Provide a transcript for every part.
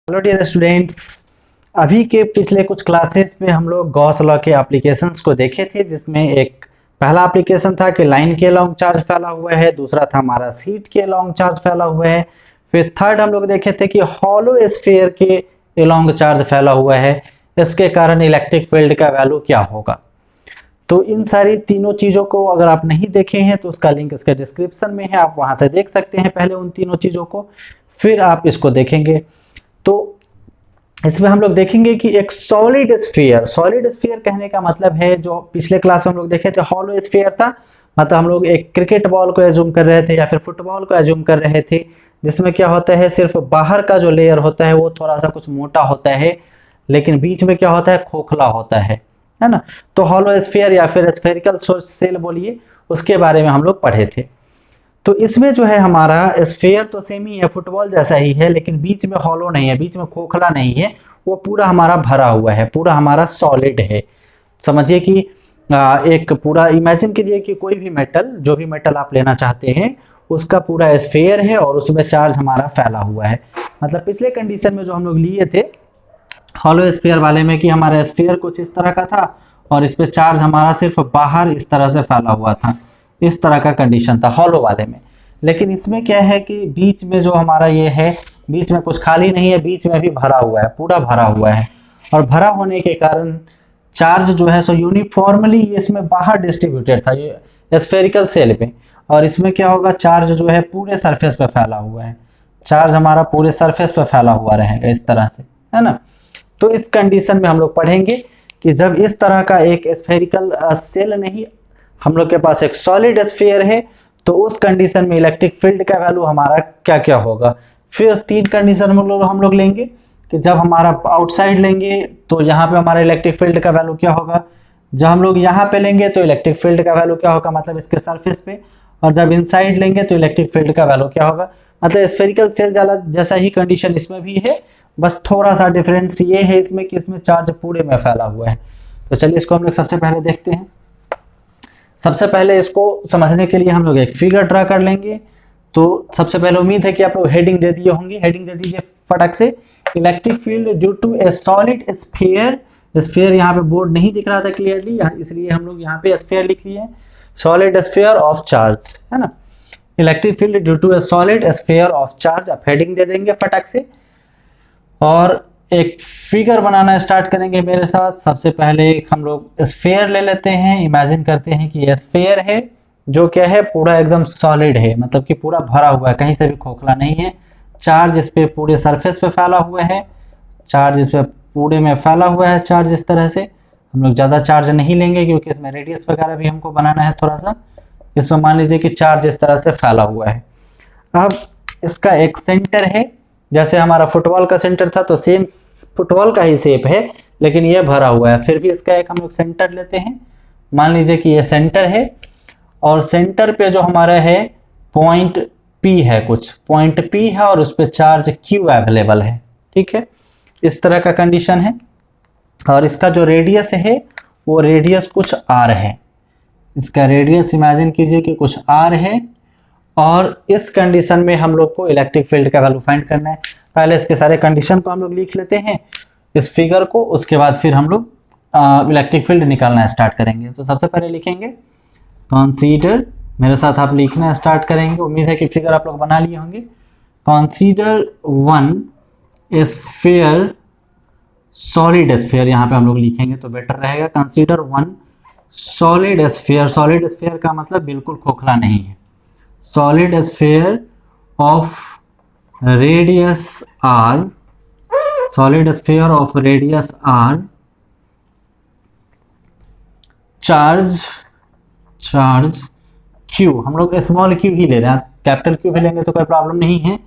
Hello dear students. अभी के पिछले कुछ क्लासेस में हम लोग गॉस लॉ के एप्लीकेशंस को देखे थे, जिसमें एक पहला एप्लीकेशन था कि लाइन के लॉन्ग चार्ज फैला हुआ है, दूसरा था हमारा सीट के लॉन्ग चार्ज फैला हुआ है, फिर थर्ड हम लोग देखे थे कि हॉलो स्फीयर के लॉन्ग चार्ज फैला हुआ है, इसके कारण इलेक्ट्रिक फील्ड का वैल्यू क्या होगा। तो इन सारी तीनों चीज़ों को अगर आप नहीं देखे हैं तो उसका लिंक इसके डिस्क्रिप्शन में है, आप वहां से देख सकते हैं पहले उन तीनों चीज़ों को, फिर आप इसको देखेंगे। तो इसमें हम लोग देखेंगे कि एक सॉलिड स्फीयर कहने का मतलब है, जो पिछले क्लास में हम लोग देखे थे हॉलो स्फीयर था, मतलब हम लोग एक क्रिकेट बॉल को एज्यूम कर रहे थे या फिर फुटबॉल को एज्यूम कर रहे थे, जिसमें क्या होता है सिर्फ बाहर का जो लेयर होता है वो थोड़ा सा कुछ मोटा होता है, लेकिन बीच में क्या होता है खोखला होता है ना। तो हॉलो स्फीयर या फिर स्फेरिकल सेल बोलिए, उसके बारे में हम लोग पढ़े थे। तो इसमें जो है हमारा स्फेयर तो सेम ही है, फुटबॉल जैसा ही है, लेकिन बीच में हॉलो नहीं है, बीच में खोखला नहीं है, वो पूरा हमारा भरा हुआ है, पूरा हमारा सॉलिड है। समझिए कि एक पूरा इमेजिन कीजिए कि कोई भी मेटल, जो भी मेटल आप लेना चाहते हैं, उसका पूरा स्फेयर है और उसमें चार्ज हमारा फैला हुआ है। मतलब पिछले कंडीशन में जो हम लोग लिए थे हॉलो स्फीयर वाले में कि हमारा स्फीयर कुछ इस तरह का था और इस पे चार्ज हमारा सिर्फ बाहर इस तरह से फैला हुआ था, इस तरह का कंडीशन था हॉलो वाले में। लेकिन इसमें क्या है कि बीच में जो हमारा ये है, बीच में कुछ खाली नहीं है, बीच में भी भरा हुआ है, पूरा भरा हुआ है, और भरा होने के कारण चार्ज जो है सो यूनिफॉर्मली इसमें बाहर डिस्ट्रीब्यूटेड था ये स्फेरिकल सेल पे, और इसमें क्या होगा चार्ज जो है पूरे सरफेस पे फैला हुआ है, चार्ज हमारा पूरे सरफेस पे फैला हुआ रहेगा इस तरह से, है ना। तो इस कंडीशन में हम लोग पढ़ेंगे कि जब इस तरह का एक स्फेरिकल सेल नहीं, हम लोग के पास एक सॉलिड स्फीयर है, तो उस कंडीशन में इलेक्ट्रिक फील्ड का वैल्यू हमारा क्या क्या होगा। फिर तीन कंडीशन हम लोग लेंगे कि जब हमारा आउटसाइड लेंगे तो यहाँ पे हमारा इलेक्ट्रिक फील्ड का वैल्यू क्या होगा, जब हम लोग यहाँ पे लेंगे तो इलेक्ट्रिक फील्ड का वैल्यू क्या होगा, मतलब इसके सरफेस पे, और जब इनसाइड लेंगे तो इलेक्ट्रिक फील्ड का वैल्यू क्या होगा। मतलब स्फेरिकल सेल जैसा ही कंडीशन इसमें भी है, बस थोड़ा सा डिफरेंस ये है इसमें कि इसमें चार्ज पूरे में फैला हुआ है। तो चलिए इसको हम लोग सबसे पहले देखते हैं। सबसे पहले इसको समझने के लिए हम लोग एक फिगर ड्रा कर लेंगे। तो सबसे पहले उम्मीद है कि आप लोग हेडिंग दे दिए होंगे, हेडिंग दे दीजिए फटक से। Electric field due to a solid sphere, sphere यहाँ पे बोर्ड नहीं दिख रहा था क्लियरली, इसलिए हम लोग यहाँ पे स्फीयर लिख लिए, सॉलिड स्फीयर ऑफ चार्ज, है ना। Electric field due to a solid sphere of charge, आप हेडिंग दे देंगे फटक से, और एक फिगर बनाना स्टार्ट करेंगे मेरे साथ। सबसे पहले हम लोग स्फेयर ले लेते हैं, इमेजिन करते हैं कि ये स्फेयर है जो क्या है पूरा एकदम सॉलिड है, मतलब कि पूरा भरा हुआ है, कहीं से भी खोखला नहीं है, चार्ज इस पे पूरे सरफेस पे फैला हुआ है, चार्ज इस पे पूरे में फैला हुआ है, चार्ज इस तरह से। हम लोग ज़्यादा चार्ज नहीं लेंगे क्योंकि इसमें रेडियस वगैरह भी हमको बनाना है थोड़ा सा। इसमें मान लीजिए कि चार्ज इस तरह से फैला हुआ है। अब इसका एक सेंटर है, जैसे हमारा फुटबॉल का सेंटर था तो सेम फुटबॉल का ही शेप है, लेकिन ये भरा हुआ है, फिर भी इसका एक हम लोग सेंटर लेते हैं। मान लीजिए कि ये सेंटर है, और सेंटर पे जो हमारा है पॉइंट पी है, कुछ पॉइंट पी है और उस पर चार्ज क्यू अवेलेबल है, ठीक है, इस तरह का कंडीशन है। और इसका जो रेडियस है वो रेडियस कुछ आर है, इसका रेडियस इमेजिन कीजिए कि कुछ आर है, और इस कंडीशन में हम लोग को इलेक्ट्रिक फील्ड का वैल्यू फाइंड करना है। पहले इसके सारे कंडीशन को हम लोग लिख लेते हैं इस फिगर को, उसके बाद फिर हम लोग इलेक्ट्रिक फील्ड निकालना स्टार्ट करेंगे। तो सबसे पहले लिखेंगे कंसीडर, मेरे साथ आप लिखना स्टार्ट करेंगे, उम्मीद है कि फिगर आप लोग बना लिए होंगे। Consider one sphere, solid sphere यहाँ पे हम लोग लिखेंगे तो बेटर रहेगा। Consider one solid sphere, solid sphere का मतलब बिल्कुल खोखला नहीं है, solid sphere of radius r, solid sphere of radius r, charge q, हम लोग स्मॉल q ही ले रहे हैं, कैपिटल q भी लेंगे तो कोई प्रॉब्लम नहीं है।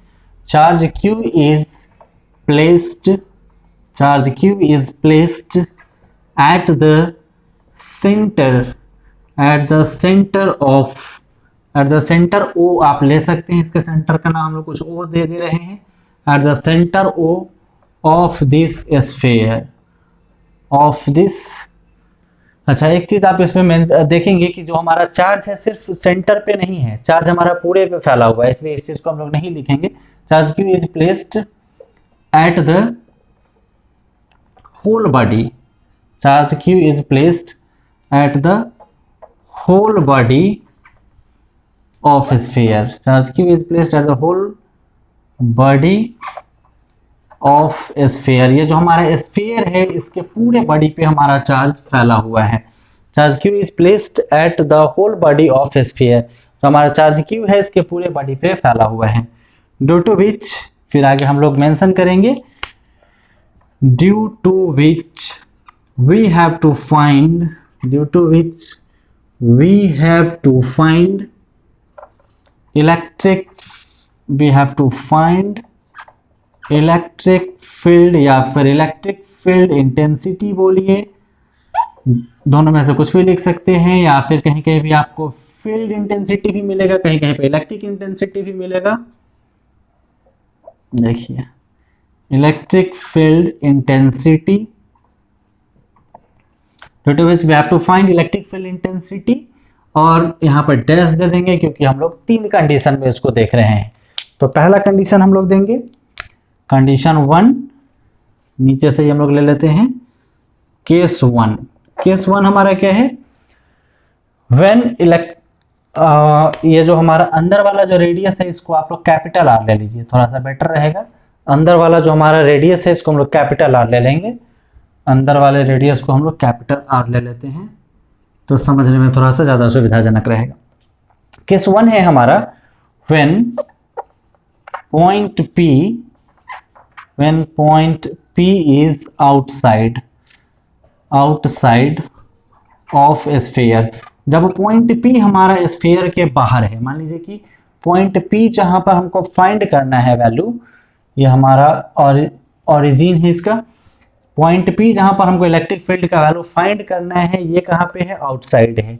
Charge q is placed, charge q is placed at the centre, at the centre of, at the centre O आप ले सकते हैं, इसके सेंटर का नाम हम लोग कुछ ओ दे रहे हैं, at the centre O of this sphere, of this. अच्छा, एक चीज आप इसमें देखेंगे कि जो हमारा चार्ज है सिर्फ सेंटर पे नहीं है, चार्ज हमारा पूरे पे फैला हुआ है, इसलिए इस चीज को हम लोग नहीं लिखेंगे। Charge Q is placed at the whole body, charge q is placed at the whole body of sphere, charge q is placed at the whole body of sphere. ये जो हमारा स्फीयर है इसके पूरे बॉडी पे हमारा चार्ज फैला हुआ है। Charge Q is placed at the whole body of sphere, जो हमारा चार्ज क्यू है इसके पूरे बॉडी पे फैला हुआ है। ड्यू टू विच, फिर आगे हम लोग मेंशन करेंगे, due to which we have to find, due to which we have to find electric, we have to find electric field या फिर इलेक्ट्रिक फील्ड इंटेंसिटी बोलिए, दोनों में से कुछ भी लिख सकते हैं, या फिर कहीं कहीं भी आपको फील्ड इंटेंसिटी भी मिलेगा, कहीं कहीं पे इलेक्ट्रिक इंटेंसिटी भी मिलेगा। देखिए electric field intensity, due to which we have to find electric field intensity, और यहाँ पर डैश दे देंगे क्योंकि हम लोग 3 कंडीशन में इसको देख रहे हैं। तो पहला कंडीशन हम लोग देंगे कंडीशन 1, नीचे से हम लोग ले लेते हैं केस 1। केस 1 हमारा क्या है, व्हेन ये जो हमारा अंदर वाला जो रेडियस है इसको आप लोग कैपिटल आर ले लीजिए, थोड़ा सा बेटर रहेगा। अंदर वाला जो हमारा रेडियस है इसको हम लोग कैपिटल आर ले लेंगे, अंदर वाले रेडियस को हम लोग कैपिटल आर ले लेते हैं, तो समझने में थोड़ा सा ज़्यादा सुविधाजनक रहेगा। केस 1 है हमारा when point P, when point P is outside of sphere, जब पॉइंट P हमारा स्फीयर के बाहर है, मान लीजिए कि पॉइंट P जहां पर हमको फाइंड करना है वैल्यू, ये हमारा ओरिजिन है इसका, पॉइंट P जहां पर हमको इलेक्ट्रिक फील्ड का वैल्यू फाइंड करना है ये कहां पे है, आउटसाइड है।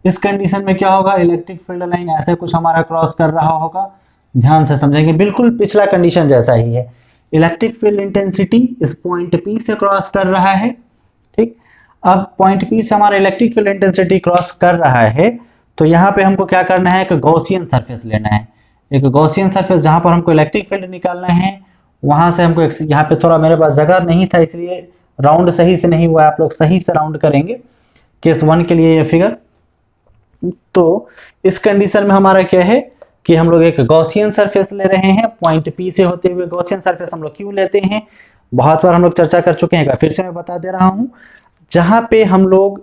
इस कंडीशन में क्या होगा, इलेक्ट्रिक फील्ड लाइन ऐसे कुछ हमारा क्रॉस कर रहा होगा, ध्यान से समझेंगे, बिल्कुल पिछला कंडीशन जैसा ही है। इलेक्ट्रिक फील्ड इंटेंसिटी इस पॉइंट P से क्रॉस कर रहा है, ठीक। अब पॉइंट P से हमारा इलेक्ट्रिक फील्ड इंटेंसिटी क्रॉस कर रहा है, तो यहाँ पे हमको क्या करना है, एक गॉसियन सरफेस लेना है, एक गॉसियन सरफेस जहाँ पर हमको इलेक्ट्रिक फील्ड निकालना है, वहां से हमको यहाँ पे थोड़ा मेरे पास जगह नहीं था इसलिए राउंड सही से नहीं हुआ, आप लोग सही से राउंड करेंगे केस 1 के लिए ये फिगर। तो इस कंडीशन में हमारा क्या है कि हम लोग एक गॉसियन सरफेस ले रहे हैं, पॉइंट P से होते हुए गॉसियन सरफेस हम लोग क्यों लेते हैं, बहुत बार हम लोग चर्चा कर चुके हैं, फिर से मैं बता दे रहा हूं। जहां पे हम लोग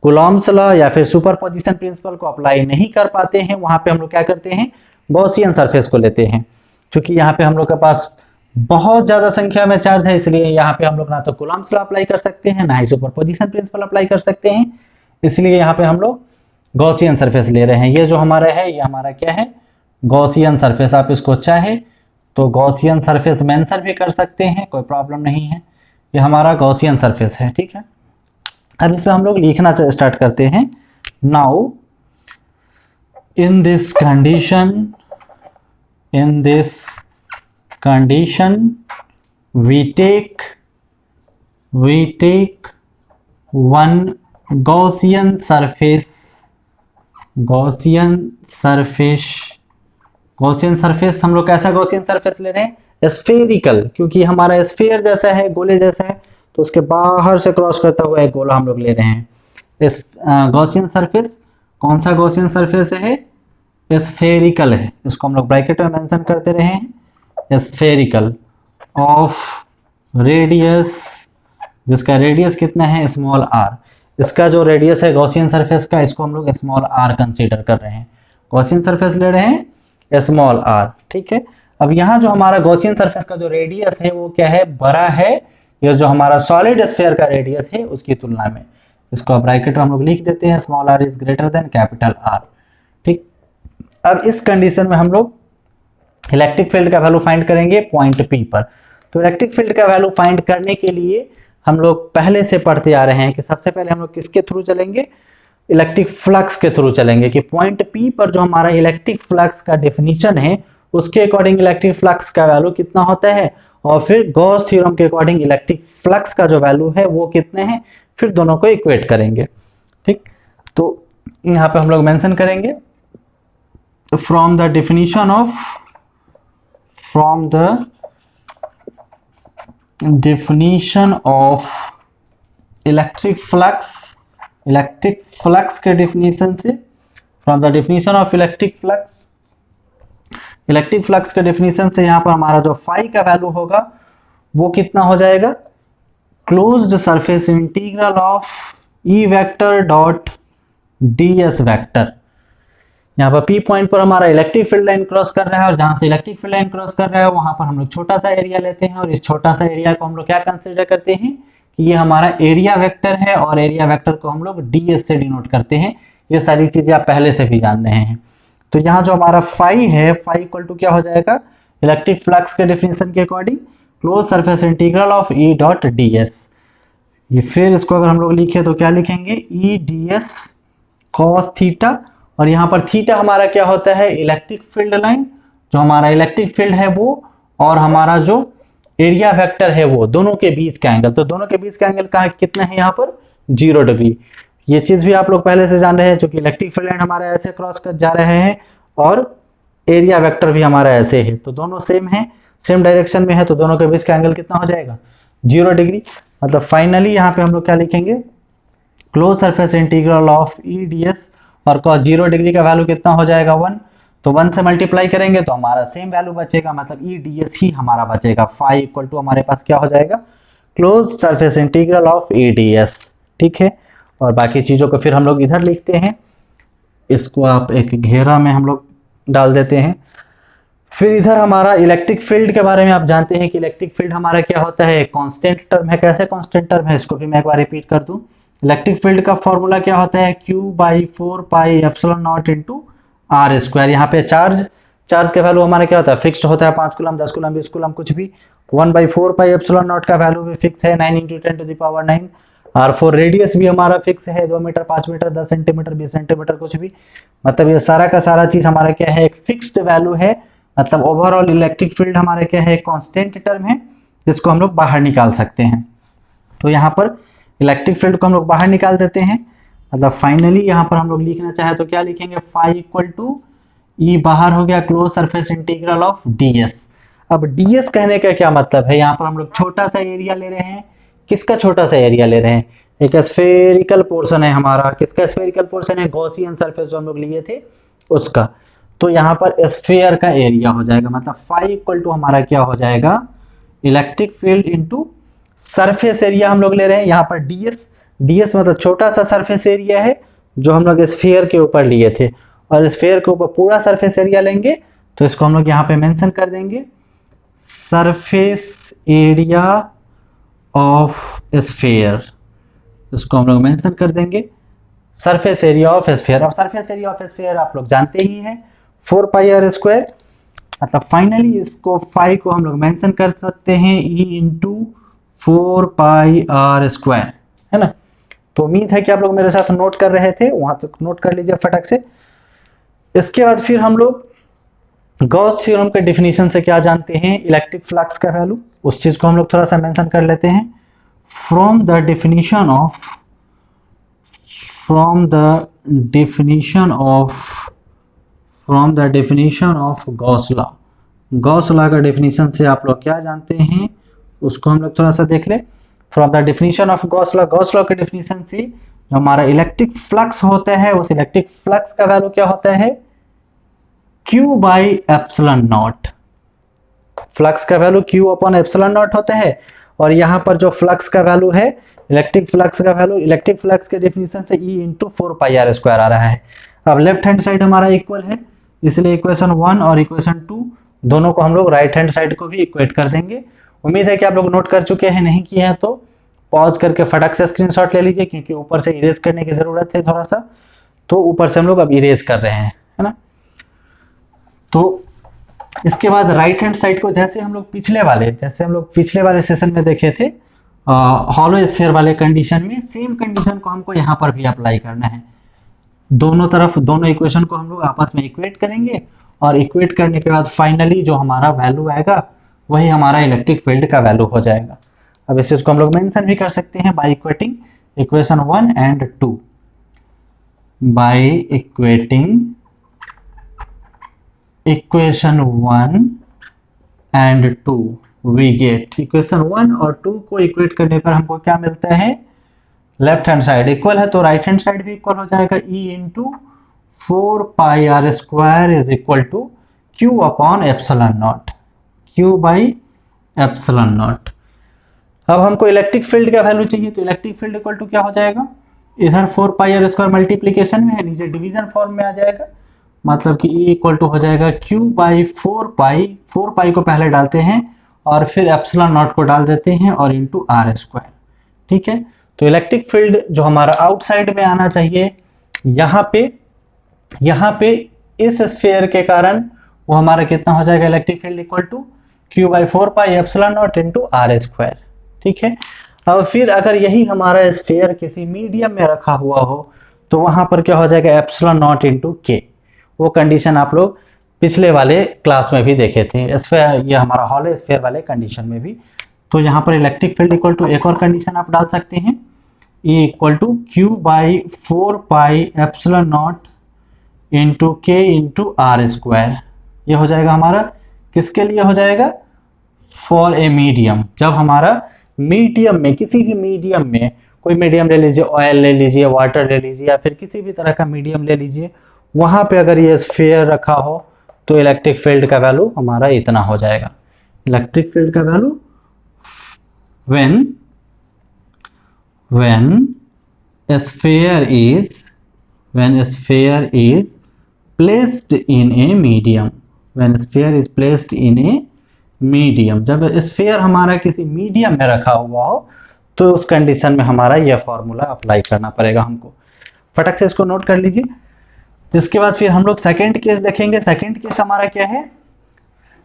कूलॉम्स लॉ या फिर सुपरपोजिशन प्रिंसिपल को अप्लाई नहीं कर पाते हैं, वहां पे हम लोग क्या करते हैं, गॉसियन सरफेस को लेते हैं। क्योंकि यहाँ पे हम लोग के पास बहुत ज्यादा संख्या में चार्ज है, इसलिए यहाँ पे हम लोग ना तो कूलॉम्स लॉ अप्लाई कर सकते हैं, ना ही सुपरपोजिशन प्रिंसिपल अप्लाई कर सकते हैं, इसलिए यहाँ पे हम लोग गॉसियन सरफेस ले रहे हैं। ये जो हमारा है ये हमारा क्या है, गॉसियन सरफेस। आप इसको चाहे तो गॉसियन सरफेस मेंशन भी कर सकते हैं, कोई प्रॉब्लम नहीं है, ये हमारा गॉसियन सरफेस है, ठीक है। अब इसमें हम लोग लिखना स्टार्ट करते हैं। Now in this condition we take one Gaussian surface हम लोग कैसा गॉसियन सरफेस ले रहे हैं, स्फेरिकल, क्योंकि हमारा स्फीयर जैसा है, गोले जैसा है, तो उसके बाहर से क्रॉस करता हुआ एक गोला हम लोग ले रहे हैं। इस गॉसियन सरफेस कौन सा गॉसियन सरफेस है, स्फेरिकल है, इसको हम लोग ब्रैकेट में मेंशन करते रहे हैं, स्फेरिकल ऑफ रेडियस, जिसका रेडियस कितना है, स्मॉल आर। इसका जो रेडियस है गॉसियन सरफेस का, इसको हम लोग स्मॉल आर कंसीडर कर रहे हैं, गॉसियन सरफेस ले रहे हैं स्मॉल आर, ठीक है। अब यहाँ जो हमारा गॉसियन सरफेस का जो रेडियस है वो क्या है, बड़ा है, ये जो हमारा सॉलिड स्फीयर का रेडियस है उसकी तुलना में, इसको ब्रैकेट में हम लोग लिख देते हैं, small R is greater than capital R, ठीक। अब इस कंडीशन में हम लोग इलेक्ट्रिक फील्ड का वैल्यू फाइंड करेंगे पॉइंट P पर। तो इलेक्ट्रिक फील्ड का वैल्यू फाइंड करने के लिए हम लोग पहले से पढ़ते आ रहे हैं कि सबसे पहले हम लोग किसके थ्रू चलेंगे, इलेक्ट्रिक फ्लक्स के थ्रू चलेंगे, कि पॉइंट P पर जो हमारा इलेक्ट्रिक फ्लक्स का डेफिनेशन है उसके अकॉर्डिंग इलेक्ट्रिक फ्लक्स का वैल्यू कितना होता है, और फिर गॉस थ्योरम के अकॉर्डिंग इलेक्ट्रिक फ्लक्स का जो वैल्यू है वो कितने हैं, फिर दोनों को इक्वेट करेंगे, ठीक। तो यहाँ पे हम लोग मेंशन करेंगे from the definition of electric flux के डेफिनेशन से, from the definition of electric flux के डेफिनेशन से यहाँ पर हमारा जो फाई का वैल्यू होगा वो कितना हो जाएगा, closed surface integral of E vector dot ds vector. यहाँ पर P पॉइंट पर हमारा इलेक्ट्रिक फील्ड लाइन क्रॉस कर रहा है और जहां से इलेक्ट्रिक फील्ड लाइन क्रॉस कर रहा है वहां पर हम लोग छोटा सा एरिया लेते हैं और इस छोटा सा एरिया को हम लोग क्या कंसीडर करते हैं कि ये हमारा एरिया वेक्टर है और एरिया वेक्टर को हम लोग ds से डिनोट करते हैं। ये सारी चीजें आप पहले से भी जान रहे हैं। तो यहाँ जो हमारा फाई है, फाई इक्वल टू क्या हो जाएगा, इलेक्ट्रिक फ्लक्स के डेफिनेशन के according close surface integral of E dot ds। ये फिर इसको अगर हम लोग लिखे तो क्या लिखेंगे, E ds cos थीटा, और यहाँ पर थीटा हमारा क्या होता है, इलेक्ट्रिक फील्ड लाइन, जो हमारा इलेक्ट्रिक फील्ड है वो और हमारा जो एरिया वेक्टर है वो, दोनों के बीच का एंगल। तो दोनों के बीच का एंगल कहाँ कितना है, यहाँ पर 0 डिग्री। ये चीज भी आप लोग पहले से जान रहे हैं, क्योंकि इलेक्ट्रिक फील्ड लाइन हमारा ऐसे क्रॉस कर जा रहे हैं और एरिया वेक्टर भी हमारा ऐसे है, तो दोनों सेम है, सेम डायरेक्शन में है, तो दोनों के बीच का एंगल कितना हो जाएगा, 0 डिग्री। मतलब फाइनली यहाँ पे हम लोग क्या लिखेंगे, close surface integral of E ds, और cos 0 डिग्री का वैल्यू कितना हो जाएगा, 1। तो 1 से मल्टीप्लाई करेंगे तो हमारा सेम वैल्यू बचेगा, मतलब ई ds ही हमारा बचेगा। फाई इक्वल टू हमारे पास क्या हो जाएगा, closed surface integral of E ds। ठीक है, और बाकी चीजों को फिर हम लोग इधर लिखते हैं, इसको आप एक घेरा में हम लोग डाल देते हैं। फिर इधर हमारा इलेक्ट्रिक फील्ड के बारे में आप जानते हैं कि इलेक्ट्रिक फील्ड हमारा क्या होता है, कांस्टेंट टर्म है। कैसे कांस्टेंट टर्म है, इसको भी मैं एक बार रिपीट कर दूं। इलेक्ट्रिक फील्ड का फॉर्मूला क्या होता है, Q/4πε0 इंटू आर स्क्वायर। यहाँ पे चार्ज के वैल्यू हमारा क्या होता है, फिक्स्ड होता है, 5 कूलम 10 कूलम 20 कूलम कुछ भी। 1/4πε0 का वैल्यू भी फिक्स है, 9 × 10⁹। R4 रेडियस भी हमारा फिक्स है, 2 मीटर 5 मीटर 10 सेंटीमीटर 20 सेंटीमीटर कुछ भी। मतलब ये सारा का सारा चीज हमारा क्या है, एक फिक्स्ड वैल्यू है। मतलब ओवरऑल इलेक्ट्रिक फील्ड हमारे क्या है, कांस्टेंट टर्म है, जिसको हम लोग बाहर निकाल सकते हैं। तो यहाँ पर इलेक्ट्रिक फील्ड को हम लोग बाहर निकाल देते हैं। मतलब फाइनली यहाँ पर हम लोग लिखना चाहे तो क्या लिखेंगे, फाई इक्वल टू ई बाहर हो गया, close surface integral of ds। अब ds कहने का क्या मतलब है, यहाँ पर हम लोग छोटा सा एरिया ले रहे हैं। किसका छोटा सा एरिया ले रहे हैं, एक स्फेरिकल पोर्शन है हमारा। किसका स्फेरिकल पोर्शन है, गॉसियन सरफेस जो हम लोग लिए थे उसका। तो यहाँ पर स्फीयर का एरिया हो जाएगा, मतलब फाई इक्वल टू हमारा क्या हो जाएगा, electric field into surface area हम लोग ले रहे हैं। यहाँ पर ds मतलब छोटा सा सरफेस एरिया है जो हम लोग स्फीयर के ऊपर लिए थे, और स्फीयर के ऊपर पूरा सरफेस एरिया लेंगे तो इसको हम लोग यहाँ पे मेंशन कर देंगे, सरफेस एरिया ऑफ स्फीयर। इसको हम लोग मेंशन कर देंगे सरफेस एरिया ऑफ स्फीयर। और सरफेस एरिया ऑफ स्फीयर आप लोग जानते ही हैं, 4πr²। मतलब फाइनली इसको फाई को हम लोग मेंशन कर सकते हैं E इंटू 4πr², है ना। तो उम्मीद है कि आप लोग मेरे साथ नोट कर रहे थे, वहां तक नोट कर लीजिए फटक से। इसके बाद फिर हम लोग गॉस थ्योरम के डेफिनेशन से क्या जानते हैं, इलेक्ट्रिक फ्लक्स का वैल्यू, उस चीज को हम लोग थोड़ा सा मेंशन कर लेते हैं। From the definition of Gauss law, Gauss law का डेफिनेशन से आप लोग क्या जानते हैं उसको हम लोग थोड़ा सा देख ले। From the definition of Gauss law के डेफिनेशन से जो हमारा इलेक्ट्रिक फ्लक्स होता है, उस इलेक्ट्रिक फ्लक्स का वैल्यू क्या होता है, Q/ε0। फ्लक्स का वैल्यू Q/ε0 होता है। और यहाँ पर जो फ्लक्स का वैल्यू है, इलेक्ट्रिक फ्लक्स का वैल्यू, इलेक्ट्रिक फ्लक्स के डेफिनेशन से E इंटू 4πr² आ रहा है। अब लेफ्ट हैंड साइड हमारा इक्वल है, इसलिए इक्वेशन 1 और इक्वेशन 2 दोनों को हम लोग राइट हैंड साइड को भी इक्वेट कर देंगे। उम्मीद है कि आप लोग नोट कर चुके हैं, नहीं किए हैं तो पॉज करके फटाक से स्क्रीनशॉट ले लीजिए, क्योंकि ऊपर से इरेज करने की जरूरत है थोड़ा सा, तो ऊपर से हम लोग अब इरेज कर रहे हैं, है ना। तो इसके बाद राइट हैंड साइड को जैसे हम लोग पिछले वाले सेशन में देखे थे, हॉलो स्फीयर वाले कंडीशन में, सेम कंडीशन को हमको यहाँ पर भी अप्लाई करना है। दोनों तरफ दोनों इक्वेशन को हम लोग आपस में इक्वेट करेंगे, और इक्वेट करने के बाद फाइनली जो हमारा वैल्यू आएगा वही हमारा इलेक्ट्रिक फील्ड का वैल्यू हो जाएगा। अब इस चीज को हम लोग मेंशन भी कर सकते हैं by equating equation 1 and 2, by equating equation 1 and 2 we get equation 1 और 2 को इक्वेट करने पर हमको क्या मिलता है, लेफ्ट हैंड साइड इक्वल है तो राइट हैंड साइड भी इक्वल हो जाएगा, E into 4πr² is equal to Q upon epsilon naught, Q by epsilon naught. अब हमको इलेक्ट्रिक फील्ड का वैल्यू चाहिए तो इलेक्ट्रिक फील्ड इक्वल टू क्या हो जाएगा, इधर 4πr² मल्टीप्लीकेशन में है, नीचे डिवीजन फॉर्म में आ जाएगा, मतलब कि E इक्वल टू हो जाएगा Q बाई 4π, 4π को पहले डालते हैं और फिर एप्सिलॉन नॉट को डाल देते हैं और इंटू r²। ठीक है, तो इलेक्ट्रिक फील्ड जो हमारा आउटसाइड में आना चाहिए, यहाँ पे इस स्फीयर के कारण वो हमारा कितना हो जाएगा, electric field equal to Q by 4π epsilon naught into r²। ठीक है, अब फिर अगर यही हमारा स्फीयर किसी मीडियम में रखा हुआ हो तो वहां पर क्या हो जाएगा, एप्सिलॉन नॉट इंटू के। वो कंडीशन आप लोग पिछले वाले क्लास में भी देखे थे, स्फीयर ये हमारा हॉलो स्फीयर वाले कंडीशन में भी। तो यहाँ पर इलेक्ट्रिक फील्ड इक्वल टू एक और कंडीशन आप डाल सकते हैं, E equal to Q by 4π epsilon naught into के इंटू r²। ये हो जाएगा हमारा किसके लिए हो जाएगा, फॉर ए मीडियम। जब हमारा मीडियम में, किसी भी मीडियम में, कोई मीडियम ले लीजिए, ऑयल ले लीजिए, वाटर ले लीजिए या फिर किसी भी तरह का मीडियम ले लीजिए, वहां पे अगर ये स्फीयर रखा हो तो इलेक्ट्रिक फील्ड का वैल्यू हमारा इतना हो जाएगा। इलेक्ट्रिक फील्ड का value when sphere is placed in a medium, when sphere is placed in a medium, जब स्फीयर हमारा किसी मीडियम में रखा हुआ हो तो उस कंडीशन में हमारा यह फॉर्मूला अप्लाई करना पड़ेगा हमको। फटक से इसको नोट कर लीजिए। इसके बाद फिर हम लोग सेकंड केस देखेंगे। सेकंड केस हमारा क्या है,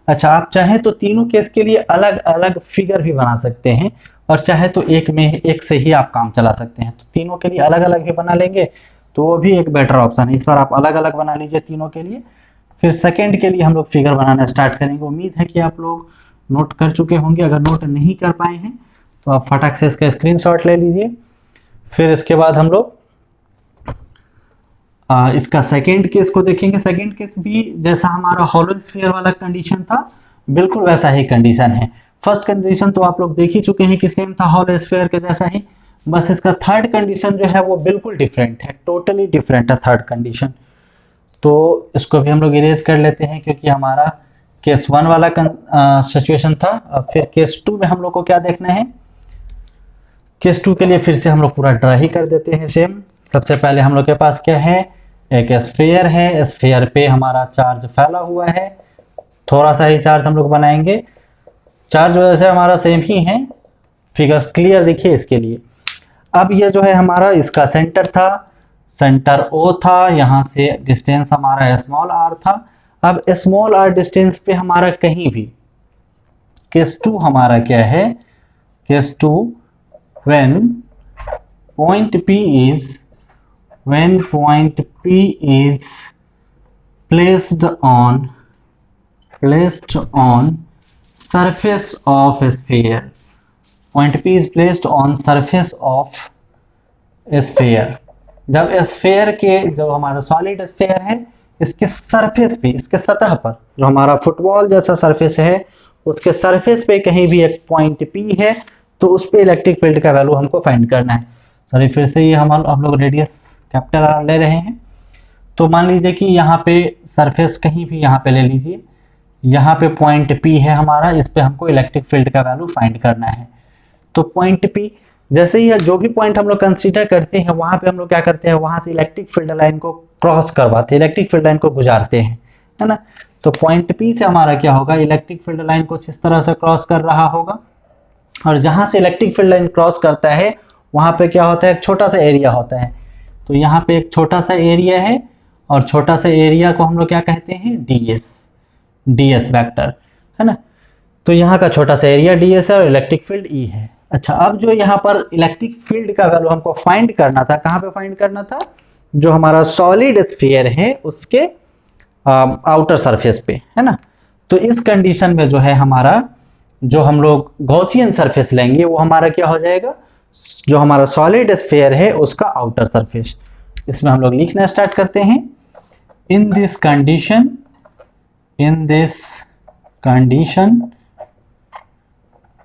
अच्छा आप चाहें तो तीनों केस के लिए अलग अलग फिगर भी बना सकते हैं और चाहे तो एक से ही आप काम चला सकते हैं। तो तीनों के लिए अलग अलग भी बना लेंगे तो वो भी एक बेटर ऑप्शन है। इस बार आप अलग अलग बना लीजिए तीनों के लिए, फिर सेकंड के लिए हम लोग फिगर बनाना स्टार्ट करेंगे। उम्मीद है कि आप लोग नोट कर चुके होंगे, अगर नोट नहीं कर पाए हैं तो आप फटाक से इसका स्क्रीनशॉट ले लीजिए। फिर इसके बाद हम लोग इसका सेकंड केस को देखेंगे। सेकंड केस भी जैसा हमारा हॉलो स्फीयर वाला कंडीशन था बिल्कुल वैसा ही कंडीशन है। फर्स्ट कंडीशन तो आप लोग देख ही चुके हैं कि सेम था हॉलो स्फीयर के जैसा ही, बस इसका थर्ड कंडीशन जो है वो बिल्कुल डिफरेंट है, टोटली डिफरेंट है थर्ड कंडीशन। तो इसको भी हम लोग इरेज कर लेते हैं क्योंकि हमारा केस 1 वाला सिचुएशन था। अब फिर केस 2 में हम लोग को क्या देखना है, केस 2 के लिए फिर से हम लोग पूरा ड्रा ही कर देते हैं सेम। सबसे पहले हम लोग के पास क्या है, एक स्फीयर है, स्फीयर पे हमारा चार्ज फैला हुआ है, थोड़ा सा ही चार्ज हम लोग बनाएंगे, चार्ज वैसे हमारा सेम ही है, फिगर क्लियर देखिए इसके लिए। अब ये जो है हमारा इसका सेंटर था, सेंटर O था, यहाँ से डिस्टेंस हमारा स्मॉल r था। अब स्मॉल r डिस्टेंस पे हमारा कहीं भी, केस 2 हमारा क्या है, case 2 when point P is placed on surface of a sphere, point P is placed on surface of a sphere। जब स्फीयर के, जो हमारा सॉलिड स्फीयर है, इसके सरफेस पे, इसके सतह पर, जो हमारा फुटबॉल जैसा सरफेस है उसके सरफेस पे कहीं भी एक पॉइंट P है तो उस पे इलेक्ट्रिक फील्ड का वैल्यू हमको फाइंड करना है। सॉरी, फिर से ये हम लोग रेडियस कैपिटल R ले रहे हैं। तो मान लीजिए कि यहाँ पे सरफेस कहीं भी यहाँ पे ले लीजिए, यहाँ पे पॉइंट P है हमारा, इस पे हमको इलेक्ट्रिक फील्ड का वैल्यू फाइंड करना है। तो पॉइंट P, जैसे ही जो भी पॉइंट हम लोग कंसीडर करते हैं वहां पे हम लोग क्या करते हैं, वहां से इलेक्ट्रिक फील्ड लाइन को क्रॉस करवाते हैं, इलेक्ट्रिक फील्ड लाइन को गुजारते हैं, है ना। तो पॉइंट P से हमारा क्या होगा, इलेक्ट्रिक फील्ड लाइन कुछ इस तरह से क्रॉस कर रहा होगा और जहां से इलेक्ट्रिक फील्ड लाइन क्रॉस करता है वहां पे क्या होता है, एक छोटा सा एरिया होता है। तो यहाँ पे एक छोटा सा एरिया है और छोटा सा एरिया को हम लोग क्या कहते हैं, ds वेक्टर, है ना। तो यहाँ का छोटा सा एरिया ds है और इलेक्ट्रिक फील्ड E है। अच्छा, अब जो यहाँ पर इलेक्ट्रिक फील्ड का वैल्यू हमको फाइंड करना था, कहाँ पे फाइंड करना था, जो हमारा सॉलिड स्फीयर है उसके आउटर सरफेस पे, है ना। तो इस कंडीशन में जो है हमारा, जो हम लोग गॉसियन सरफेस लेंगे वो हमारा क्या हो जाएगा, जो हमारा सॉलिड स्फीयर है उसका आउटर सरफेस। इसमें हम लोग लिखना स्टार्ट करते हैं, इन this condition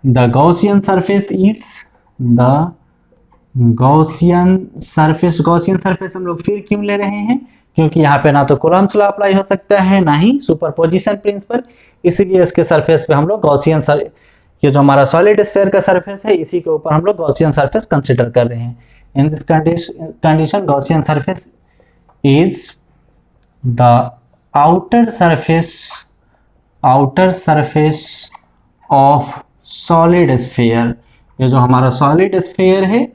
the Gaussian surface हम लोग फिर क्यों ले रहे हैं, क्योंकि यहाँ पे ना तो कूलम्ब्स लॉ अप्लाई हो सकता है ना ही सुपरपोजिशन प्रिंसिपल, इसीलिए इसके सरफेस पे हम लोग ये जो हमारा सॉलिड स्फीयर का सरफेस है इसी के ऊपर हम लोग गॉसियन सरफेस कंसिडर कर रहे हैं। इन this condition Gaussian surface is the outer surface of solid sphere. ये जो हमारा सॉलिड स्फीयर है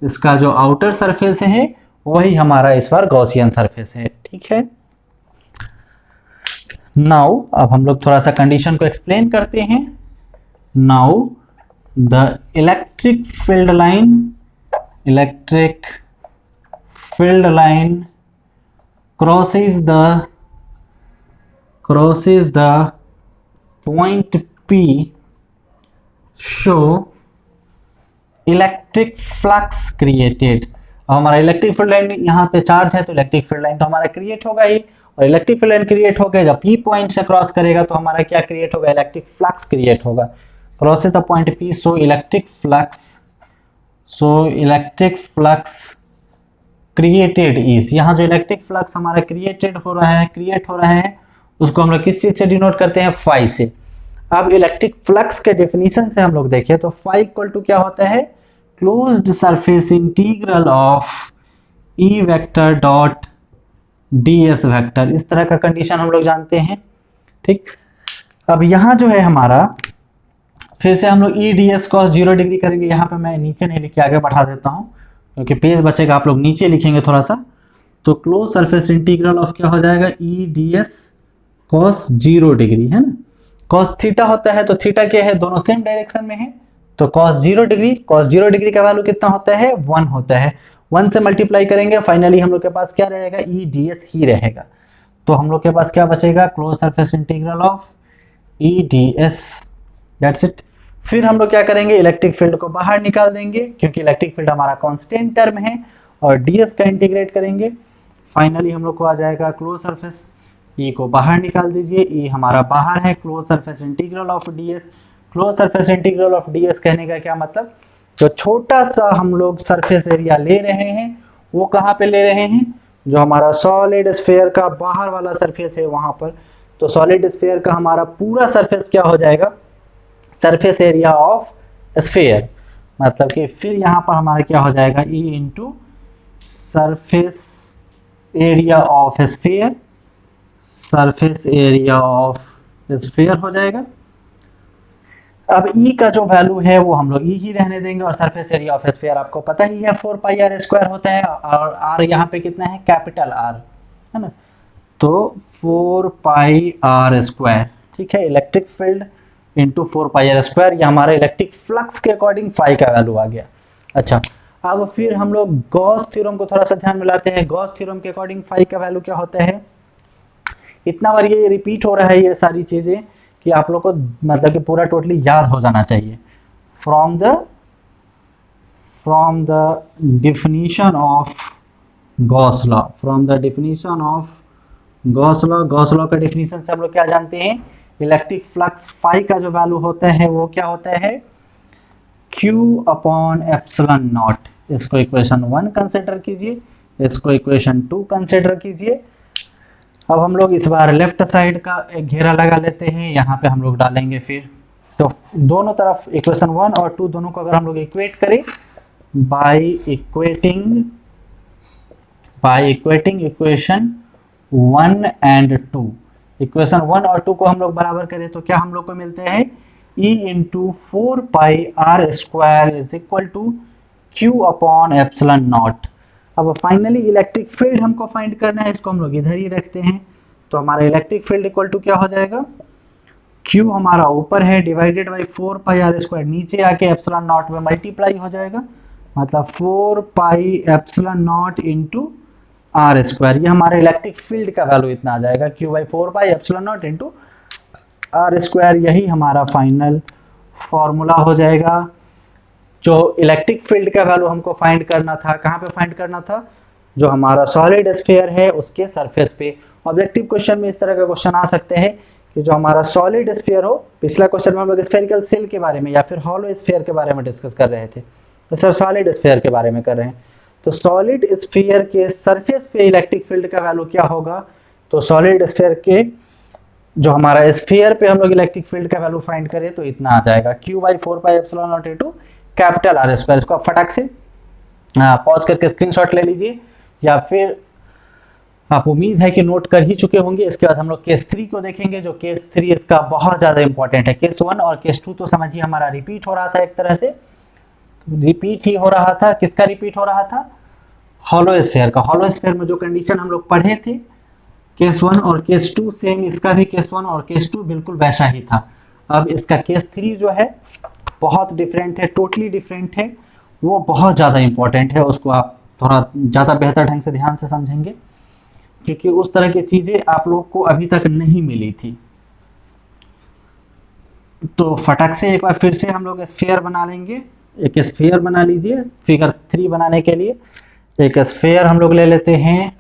इसका जो आउटर सरफेस है वही हमारा इस बार गॉसियन सरफेस है, ठीक है। नाउ अब हम लोग थोड़ा सा कंडीशन को एक्सप्लेन करते हैं। Now the electric field line crosses the point P, show electric flux created. अब हमारा इलेक्ट्रिक फील्ड लाइन यहाँ पे चार्ज है तो इलेक्ट्रिक फील्ड लाइन तो हमारा क्रिएट होगा ही, और इलेक्ट्रिक फील्ड लाइन क्रिएट हो गया जब P पॉइंट से क्रॉस करेगा तो हमारा क्या क्रिएट होगा, इलेक्ट्रिक फ्लक्स क्रिएट होगा। Crosses the point P, so electric flux created is, यहाँ जो इलेक्ट्रिक फ्लक्स हमारा क्रिएट हो रहा है उसको हम लोग किस चीज से डिनोट करते हैं, फाई से। अब इलेक्ट्रिक फ्लक्स के डेफिनेशन से हम लोग देखें तो फाई इक्वल टू क्या होता है, closed surface integral of E vector dot ds vector, इस तरह का कंडीशन हम लोग जानते हैं, ठीक। अब यहाँ जो है हमारा फिर से हम लोग ई ds cos 0 डिग्री करेंगे। यहाँ पे मैं नीचे नहीं लिख के आगे बढ़ा देता हूँ क्योंकि पेज बचेगा, आप लोग नीचे लिखेंगे थोड़ा सा, तो क्लोज सरफेस इंटीग्रल ऑफ क्या हो जाएगा, ई ds cos 0 डिग्री, है ना। cos थीटा होता है तो थीटा क्या है, दोनों सेम डायरेक्शन में है, तो cos 0 डिग्री का वैल्यू कितना होता है, 1 होता है। 1 से मल्टीप्लाई करेंगे, फाइनली हम लोग के पास क्या रहेगा, ई ds ही रहेगा। तो हम लोग के पास क्या बचेगा, close surface integral of E ds, that's it. फिर हम लोग क्या करेंगे, इलेक्ट्रिक फील्ड को बाहर निकाल देंगे क्योंकि इलेक्ट्रिक फील्ड हमारा कांस्टेंट टर्म है, और ds का इंटीग्रेट करेंगे। फाइनली हम लोग को आ जाएगा क्लोज सरफेस, ई को बाहर निकाल दीजिए, ई हमारा बाहर है, close surface integral of ds। Close surface integral of ds कहने का क्या मतलब, जो छोटा सा हम लोग सरफेस एरिया ले रहे हैं वो कहाँ पे ले रहे हैं, जो हमारा सॉलिड स्फीयर का बाहर वाला सरफेस है वहां पर। तो सॉलिड स्फीयर का हमारा पूरा सरफेस क्या हो जाएगा, सरफेस एरिया ऑफ स्फीयर, मतलब कि फिर यहाँ पर हमारा क्या हो जाएगा, E into surface area of sphere, surface area of sphere हो जाएगा। अब ई का जो वैल्यू है वो हम लोग ई ही रहने देंगे, और सरफेस एरिया ऑफ स्फीयर आपको पता ही है 4 पाई आर स्क्वायर होता है, और आर यहाँ पे कितना है, कैपिटल आर, है ना, तो 4 पाई आर स्क्वायर, ठीक है। Electric field into 4 pi R square, ये हमारा इलेक्ट्रिक फ्लक्स के अकॉर्डिंग फाई का वैल्यू आ गया। अच्छा, अब फिर हम लोग गॉस थ्योरम को थोड़ा सा ध्यान में लाते हैं। गॉस थ्योरम के अकॉर्डिंग फाई का वैल्यू क्या होता है, इतना बार ये रिपीट हो रहा है ये सारी चीजें कि आप लोग को मतलब कि पूरा टोटली याद हो जाना चाहिए। From the definition of Gauss law, Gauss law का डिफिनीशन से हम लोग क्या जानते हैं, इलेक्ट्रिक फ्लक्स फाई का जो वैल्यू होता है वो क्या होता है, Q अपॉन एप्सिलॉन नॉट। इसको इक्वेशन 1 कंसिडर कीजिए, इसको इक्वेशन 2 कंसिडर कीजिए। अब हम लोग इस बार लेफ्ट साइड का एक घेरा लगा लेते हैं, यहाँ पे हम लोग डालेंगे फिर, तो दोनों तरफ इक्वेशन 1 और 2 दोनों को अगर हम लोग इक्वेट करें by equating equation 1 and 2, equation 1 और 2 को हम लोग बराबर करें तो क्या हम लोग को मिलते हैं, E into 4 pi R square is equal to Q upon epsilon naught. अब फाइनली इलेक्ट्रिक फील्ड हमको फाइंड करना है, इसको हम लोग इधर ही रखते हैं, तो हमारा इलेक्ट्रिक फील्ड इक्वल टू क्या हो जाएगा, Q हमारा ऊपर है divided by 4 pi R square, नीचे आके एप्सिलॉन नॉट में मल्टीप्लाई हो जाएगा, मतलब 4 pi epsilon naught into R square. ये हमारे इलेक्ट्रिक फील्ड का वैल्यू इतना आ जाएगा, Q by 4 pi epsilon naught into R square. यही हमारा फाइनल फॉर्मूला हो जाएगा। जो इलेक्ट्रिक फील्ड का वैल्यू हमको फाइंड करना था, कहाँ पे फाइंड करना था, जो हमारा सॉलिड स्फीयर है उसके सरफेस पे। ऑब्जेक्टिव क्वेश्चन में इस तरह का क्वेश्चन आ सकते हैं कि जो हमारा सॉलिड स्फीयर हो, पिछला क्वेश्चन में हम लोग स्फेरिकल सेल के बारे में या फिर हॉलो स्फीयर के बारे में डिस्कस कर रहे थे, तो सर सॉलिड स्फीयर के बारे में कर रहे हैं। तो सॉलिड स्फीयर के सरफेस पे इलेक्ट्रिक फील्ड का वैल्यू क्या होगा, तो सॉलिड स्फीयर के जो हमारा स्फीयर पे हम लोग इलेक्ट्रिक फील्ड का वैल्यू फाइंड करें तो इतना आ जाएगा Q/4πε0 कैपिटल R स्क्वायर। इसको आप फटाक से पॉज करके स्क्रीनशॉट ले लीजिए, या फिर आप उम्मीद है कि नोट कर ही चुके होंगे। इसके बाद हम लोग केस 3 को देखेंगे, जो केस 3 इसका बहुत ज़्यादा इंपॉर्टेंट है। केस 1 और केस 2 तो समझिए हमारा रिपीट हो रहा था, एक तरह से रिपीट ही हो रहा था। किसका रिपीट हो रहा था, हॉलो स्फीयर का। हॉलो स्फीयर में जो कंडीशन हम लोग पढ़े थे केस 1 और केस 2 सेम, इसका भी केस 1 और केस 2 बिल्कुल वैसा ही था। अब इसका केस 3 जो है बहुत डिफरेंट है, टोटली डिफरेंट है, वो बहुत ज़्यादा इंपॉर्टेंट है। उसको आप थोड़ा ज़्यादा बेहतर ढंग से ध्यान से समझेंगे, क्योंकि उस तरह की चीज़ें आप लोग को अभी तक नहीं मिली थी। तो फटाक से एक बार फिर से हम लोग स्फीयर बना लेंगे। एक स्फीयर बना लीजिए फिगर 3 बनाने के लिए। एक स्फीयर हम लोग ले लेते हैं,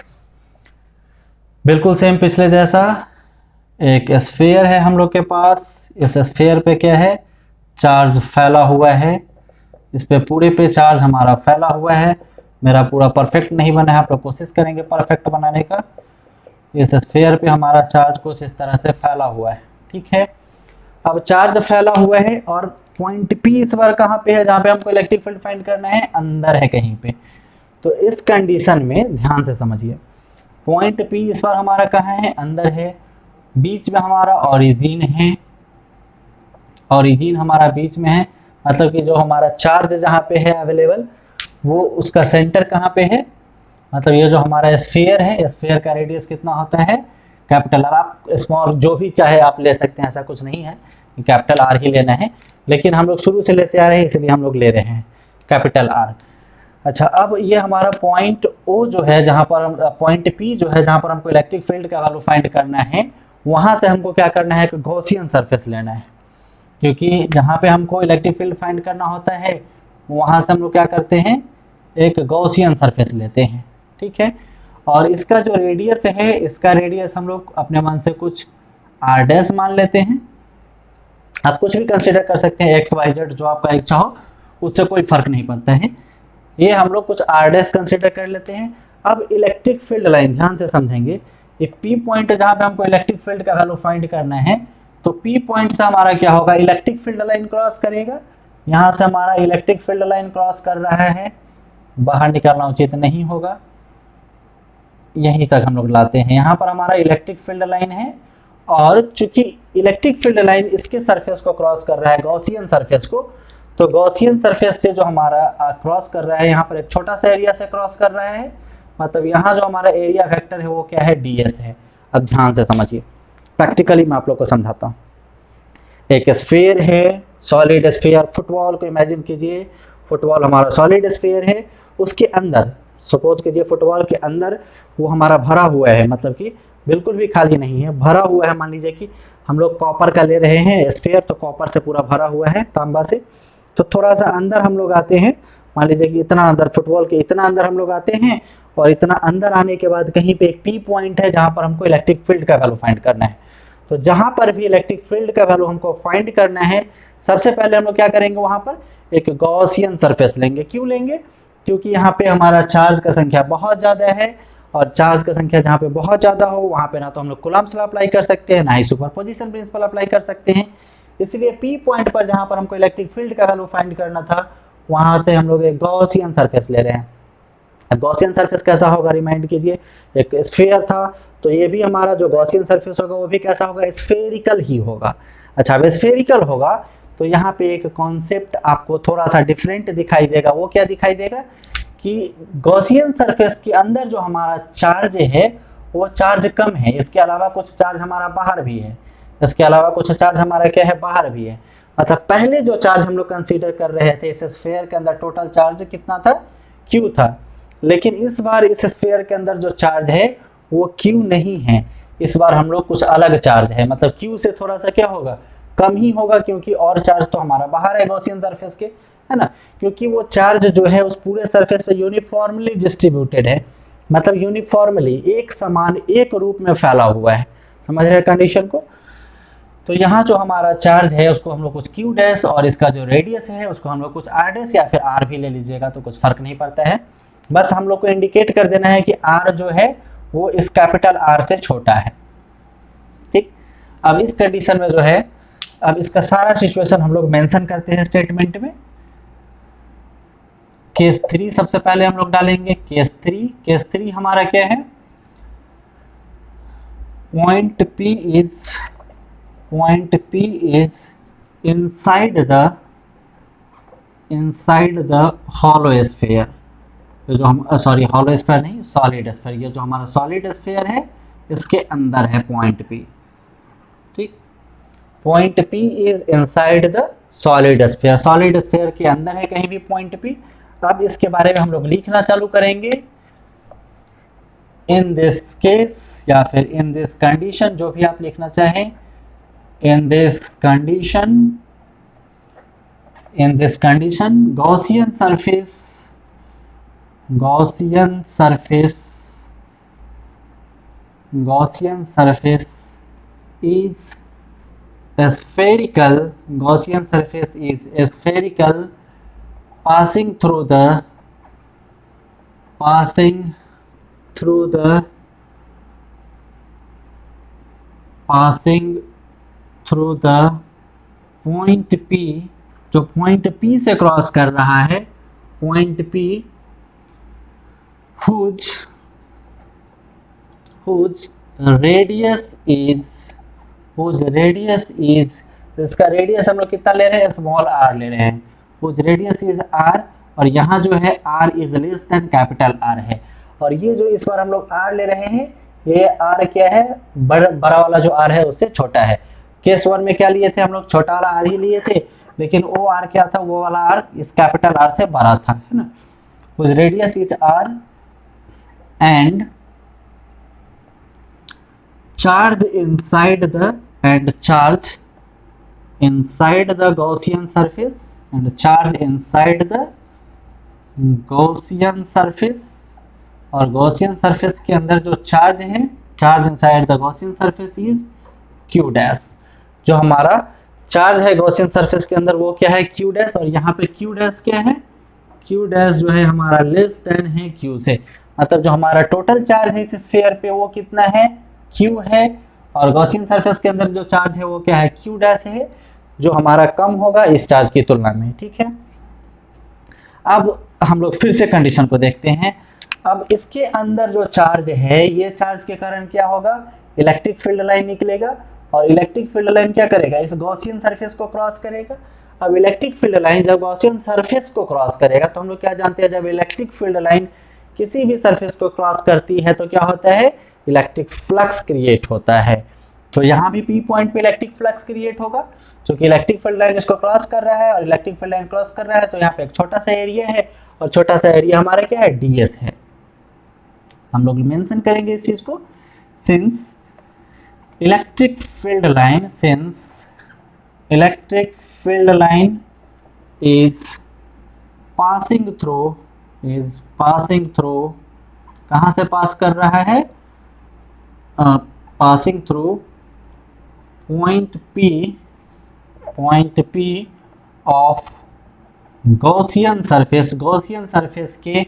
बिल्कुल सेम पिछले जैसा। एक स्फीयर है हम लोग के पास, इस स्फीयर पे क्या है, चार्ज फैला हुआ है। इस पे पूरे पे चार्ज हमारा फैला हुआ है। मेरा पूरा परफेक्ट नहीं बना है, आप लोग कोशिश करेंगे परफेक्ट बनाने का। इस स्फीयर पे हमारा चार्ज कुछ इस तरह से फैला हुआ है, ठीक है। अब चार्ज फैला हुआ है और पॉइंट P इस बार कहाँ पे है, जहाँ पे हमको इलेक्ट्रिक फील्ड फाइंड करना है, अंदर है कहीं पे। तो इस कंडीशन में ध्यान से समझिए, पॉइंट P इस बार हमारा कहाँ है, अंदर है। बीच में हमारा ओरिजिन है, ओरिजिन हमारा बीच में है, मतलब कि जो हमारा चार्ज जहाँ पे है अवेलेबल, वो उसका सेंटर कहाँ पे है, मतलब ये जो हमारा स्फीयर है, स्फीयर का रेडियस कितना होता है, कैपिटल आर। आप स्मॉल जो भी चाहे आप ले सकते हैं, ऐसा कुछ नहीं है, कैपिटल आर ही लेना है, लेकिन हम लोग शुरू से लेते आ रहे हैं इसलिए हम लोग ले रहे हैं कैपिटल आर। अच्छा, अब ये हमारा पॉइंट O जो है, जहाँ पर हम पॉइंट P जो है, जहाँ पर हमको इलेक्ट्रिक फील्ड का वैल्यू फाइंड करना है, वहाँ से हमको क्या करना है, कि गॉसियन सरफेस लेना है। क्योंकि जहाँ पे हमको इलेक्ट्रिक फील्ड फाइंड करना होता है, वहाँ से हम लोग क्या करते हैं, एक गॉसियन सरफेस लेते हैं, ठीक है। और इसका जो रेडियस है, इसका रेडियस हम लोग अपने मन से कुछ r' मान लेते हैं। आप कुछ भी कंसिडर कर सकते हैं, x, y, z, जो आपका इच्छा हो, उससे कोई फर्क नहीं पड़ता है। ये हम लोग कुछ r' कंसिडर कर लेते हैं। अब इलेक्ट्रिक फील्ड लाइन ध्यान से समझेंगे, ये P पॉइंट जहाँ पे हमको इलेक्ट्रिक फील्ड का वैल्यू फाइंड करना है, तो P पॉइंट से हमारा क्या होगा, इलेक्ट्रिक फील्ड लाइन क्रॉस करेगा। यहाँ से हमारा इलेक्ट्रिक फील्ड लाइन क्रॉस कर रहा है, बाहर निकालना उचित नहीं होगा, यहीं तक हम लोग लाते हैं। यहाँ पर हमारा इलेक्ट्रिक फील्ड लाइन है, और चूंकि इलेक्ट्रिक फील्ड लाइन इसके सरफेस को क्रॉस कर रहा है, गॉसियन सरफेस को, तो गॉसियन सरफेस से जो हमारा क्रॉस कर रहा है, यहाँ पर एक छोटा सा एरिया से क्रॉस कर रहा है, मतलब यहाँ जो हमारा एरिया वेक्टर है वो क्या है, ds है। अब ध्यान से समझिए, प्रैक्टिकली मैं आप लोग को समझाता हूँ। एक स्फीयर है, सॉलिड स्फीयर, फुटबॉल को इमेजिन कीजिए, फुटबॉल हमारा सॉलिड स्फीयर है, उसके अंदर सपोज कीजिए फुटबॉल के अंदर वो हमारा भरा हुआ है, मतलब कि बिल्कुल भी खाली नहीं है, भरा हुआ है। मान लीजिए कि हम लोग कॉपर का ले रहे हैं स्फीयर, तो कॉपर से पूरा भरा हुआ है, तांबा से। तो थोड़ा सा अंदर हम लोग आते हैं, मान लीजिए कि इतना अंदर, फुटबॉल के इतना अंदर हम लोग आते हैं, और इतना अंदर आने के बाद कहीं पे एक P पॉइंट है, जहाँ पर हमको इलेक्ट्रिक फील्ड का वैल्यू फाइंड करना है। तो जहाँ पर भी इलेक्ट्रिक फील्ड का वैल्यू हमको फाइंड करना है, सबसे पहले हम लोग क्या करेंगे, वहाँ पर एक गॉसियन सरफेस लेंगे। क्यों लेंगे, क्योंकि यहाँ पे हमारा चार्ज का संख्या बहुत ज़्यादा है, और चार्ज का संख्या जहाँ पे बहुत ज़्यादा हो, वहाँ पे ना तो हम लोग कूलम्ब्स लॉ अप्लाई कर सकते हैं, ना ही सुपरपोजिशन प्रिंसिपल अप्लाई कर सकते हैं। इसलिए P पॉइंट पर जहाँ पर हमको इलेक्ट्रिक फील्ड का वैल्यू फाइंड करना था, वहाँ से हम लोग एक गॉसियन सरफेस ले रहे हैं। गॉसियन सरफेस कैसा होगा, रिमाइंड कीजिए, एक स्फीयर था, तो ये भी हमारा जो गॉसियन सरफेस होगा वो भी कैसा होगा, स्फेरिकल ही होगा। अच्छा, अब स्फेरिकल होगा तो यहाँ पे एक कॉन्सेप्ट आपको थोड़ा सा डिफरेंट दिखाई देगा। वो क्या दिखाई देगा, कि गॉसियन सरफेस के अंदर जो हमारा चार्ज है वो चार्ज कम है, इसके अलावा कुछ चार्ज हमारा बाहर भी है, इसके अलावा कुछ चार्ज हमारा क्या है, बाहर भी है। मतलब पहले जो चार्ज हम लोग कंसीडर कर रहे थे, इस स्फीयर के अंदर टोटल चार्ज कितना था, Q था, लेकिन इस बार इस स्फीयर के अंदर जो चार्ज है वो Q नहीं है, इस बार हम लोग कुछ अलग चार्ज है, मतलब Q से थोड़ा सा क्या होगा, कम ही होगा, क्योंकि और चार्ज तो हमारा बाहर है गॉसियन सरफेस के, है ना। क्योंकि वो चार्ज जो है उस पूरे सरफेस पे यूनिफॉर्मली डिस्ट्रीब्यूटेड है, मतलब यूनिफॉर्मली एक समान एक रूप में फैला हुआ है। समझ रहे हैं कंडीशन को। तो यहाँ जो हमारा चार्ज है उसको हम लोग कुछ क्यू डैश और इसका जो रेडियस है उसको हम लोग कुछ आर डैश या फिर आर भी ले लीजिएगा तो कुछ फर्क नहीं पड़ता है। बस हम लोग को इंडिकेट कर देना है कि आर जो है वो इस कैपिटल आर से छोटा है। ठीक, अब इस कंडीशन में जो है अब इसका सारा सिचुएशन हम लोग मेंशन करते हैं स्टेटमेंट में। केस 3 सबसे पहले हम लोग डालेंगे। केस 3 हमारा क्या है, point P is inside the hollow sphere। जो हम सॉरी hollow sphere नहीं, solid sphere, ये जो हमारा solid sphere है इसके अंदर है पॉइंट P। ठीक, point P is inside the solid sphere, solid sphere के अंदर है कहीं भी पॉइंट P। अब इसके बारे में हम लोग लिखना चालू करेंगे। इन दिस केस या फिर इन दिस कंडीशन, जो भी आप लिखना चाहें। in this condition Gaussian surface is spherical. Gaussian surface is spherical, passing through the point P, जो पॉइंट P से क्रॉस कर रहा है, point P whose radius is, इसका रेडियस हम लोग कितना ले रहे हैं, स्मॉल r ले रहे हैं। whose radius is r, और यहाँ जो है r is less than capital R है। और ये जो इस बार हम लोग r ले रहे हैं, ये r क्या है, बड़ा वाला जो r है उससे छोटा है। केस 1 में क्या लिए थे हम लोग, छोटा वाला r ही लिए थे, लेकिन वो r क्या था, वो वाला r इस कैपिटल R से बड़ा था, है ना। whose radius is r and charge inside the Gaussian surface, और Gaussian surface के अंदर जो चार्ज है, charge inside the Gaussian surface is Q dash. जो हमारा चार्ज है Gaussian surface के अंदर वो क्या है, Q डैश। और यहाँ पे Q डैश क्या है, Q डैश जो है हमारा लेस देन है Q से। मतलब जो हमारा टोटल चार्ज है इस स्फीयर पे वो कितना है, Q है, और Gaussian surface के अंदर जो चार्ज है वो क्या है, Q डैश है, जो हमारा कम होगा इस चार्ज की तुलना में। ठीक है, अब हम लोग फिर से कंडीशन को देखते हैं। अब इसके अंदर जो चार्ज है, ये चार्ज के कारण क्या होगा, इलेक्ट्रिक फील्ड लाइन निकलेगा, और इलेक्ट्रिक फील्ड लाइन क्या करेगा, इस गॉसियन सरफेस को क्रॉस करेगा। अब इलेक्ट्रिक फील्ड लाइन जब गॉसियन सरफेस को क्रॉस करेगा, तो हम लोग क्या जानते हैं, जब इलेक्ट्रिक फील्ड लाइन किसी भी सरफेस को क्रॉस करती है तो क्या होता है, इलेक्ट्रिक फ्लक्स क्रिएट होता है। तो यहाँ भी P पॉइंट पे इलेक्ट्रिक फ्लक्स क्रिएट होगा, क्योंकि इलेक्ट्रिक फील्ड लाइन इसको क्रॉस कर रहा है, और इलेक्ट्रिक फील्ड लाइन क्रॉस कर रहा है, तो यहाँ पे एक छोटा सा एरिया है, और छोटा सा एरिया हमारा क्या है, ds है। हम लोग मेंशन करेंगे इस चीज को। Since electric field line is passing through, कहां से पास कर रहा है, passing through point P of Gaussian surface के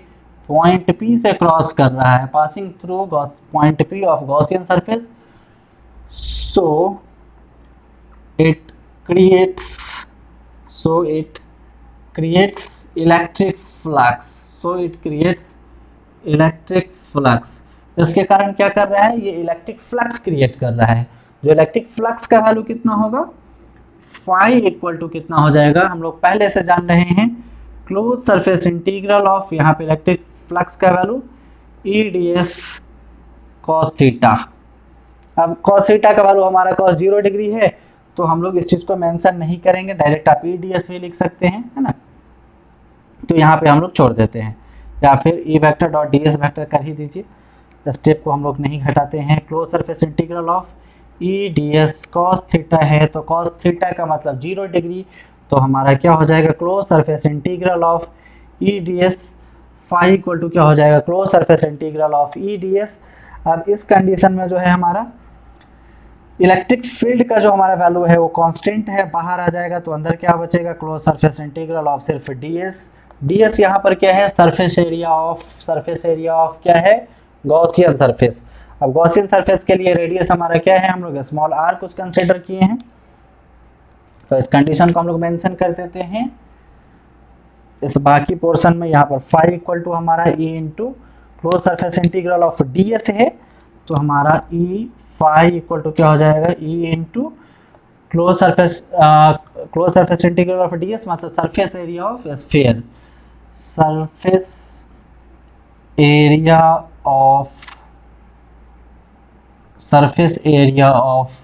पॉइंट P से क्रॉस कर रहा है, passing through point P of Gaussian surface. So it creates electric flux. इसके कारण क्या कर रहा है, ये इलेक्ट्रिक फ्लक्स क्रिएट कर रहा है। जो इलेक्ट्रिक फ्लक्स का वैल्यू कितना होगा, फाई इक्वल टू कितना हो जाएगा, हम लोग पहले से जान रहे हैं, क्लोज सरफेस इंटीग्रल ऑफ, यहाँ पे इलेक्ट्रिक फ्लक्स का वैल्यू EdS cos थीटा। अब cos थीटा का वैल्यू हमारा cos 0 डिग्री है, तो हम लोग इस चीज को मेंशन नहीं करेंगे, डायरेक्ट आप EdS भी लिख सकते हैं, है ना। तो यहाँ पे हम लोग छोड़ देते हैं, या फिर E vector dot ds vector कर ही दीजिए, स्टेप को हम लोग नहीं घटाते हैं। Close surface integral of EdS cos theta है, तो cos थीटा का मतलब 0 डिग्री, तो हमारा क्या हो जाएगा, closed surface integral of EdS phi equal to क्या हो जाएगा, closed surface integral of EdS। अब इस कंडीशन में जो है हमारा इलेक्ट्रिक फील्ड का जो हमारा वैल्यू है वो कांस्टेंट है, बाहर आ जाएगा तो अंदर क्या बचेगा, क्लोज सरफेस इंटीग्रल ऑफ सिर्फ ds। ds यहाँ पर क्या है, सरफेस एरिया ऑफ क्या है, गॉसियन सरफेस। अब गॉसियन सरफेस के लिए रेडियस हमारा क्या है, हम लोग स्मॉल r कुछ कंसीडर किए हैं, तो इस कंडीशन को हम लोग मेंशन कर देते हैं। इस बाकी पोर्शन में यहाँ पर फाई इक्वल टू हमारा e into close surface integral of ds है, तो हमारा e फाई इक्वल टू क्या हो जाएगा, e into close surface integral of ds मतलब surface area of sphere, surface area of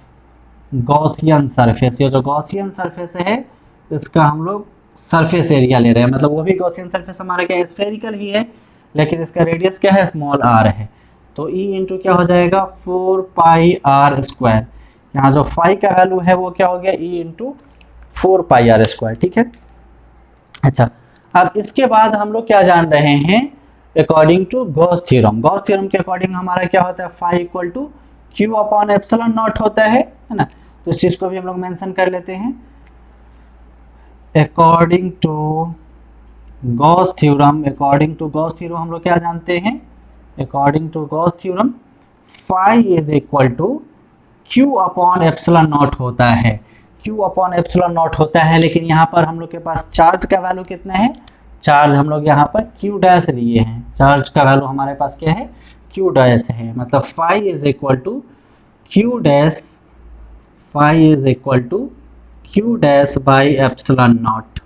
Gaussian surface. ये जो गॉसियन सरफेस है इसका हम लोग सरफेस एरिया ले रहे हैं, मतलब वो भी गॉसियन सरफेस हमारा क्या है, स्फेरिकल ही है, लेकिन इसका रेडियस क्या है, स्मॉल r है। तो e इंटू क्या हो जाएगा, 4 पाई r स्क्वायर। यहाँ जो फाई का वैल्यू है वो क्या हो गया, e इंटू 4 पाई r स्क्वायर। ठीक है, अच्छा अब इसके बाद हम लोग क्या जान रहे हैं, according to Gauss theorem. Gauss theorem के अकॉर्डिंग हमारा क्या होता है, phi equal to q upon epsilon naught होता है ना। तो इस चीज को भी हम लोग मेंशन कर लेते हैं। अकॉर्डिंग टू गॉस थ्योरम हम लोग क्या जानते हैं, according to Gauss theorem phi is equal to q upon epsilon naught होता है, q अपॉन एप्सिलॉन नॉट होता है। लेकिन यहाँ पर हम लोग के पास चार्ज का वैल्यू कितना है, चार्ज हम लोग यहाँ पर q डैश लिए हैं, चार्ज का वैल्यू हमारे पास क्या है, q डैश है, मतलब phi is equal to q dash by epsilon naught.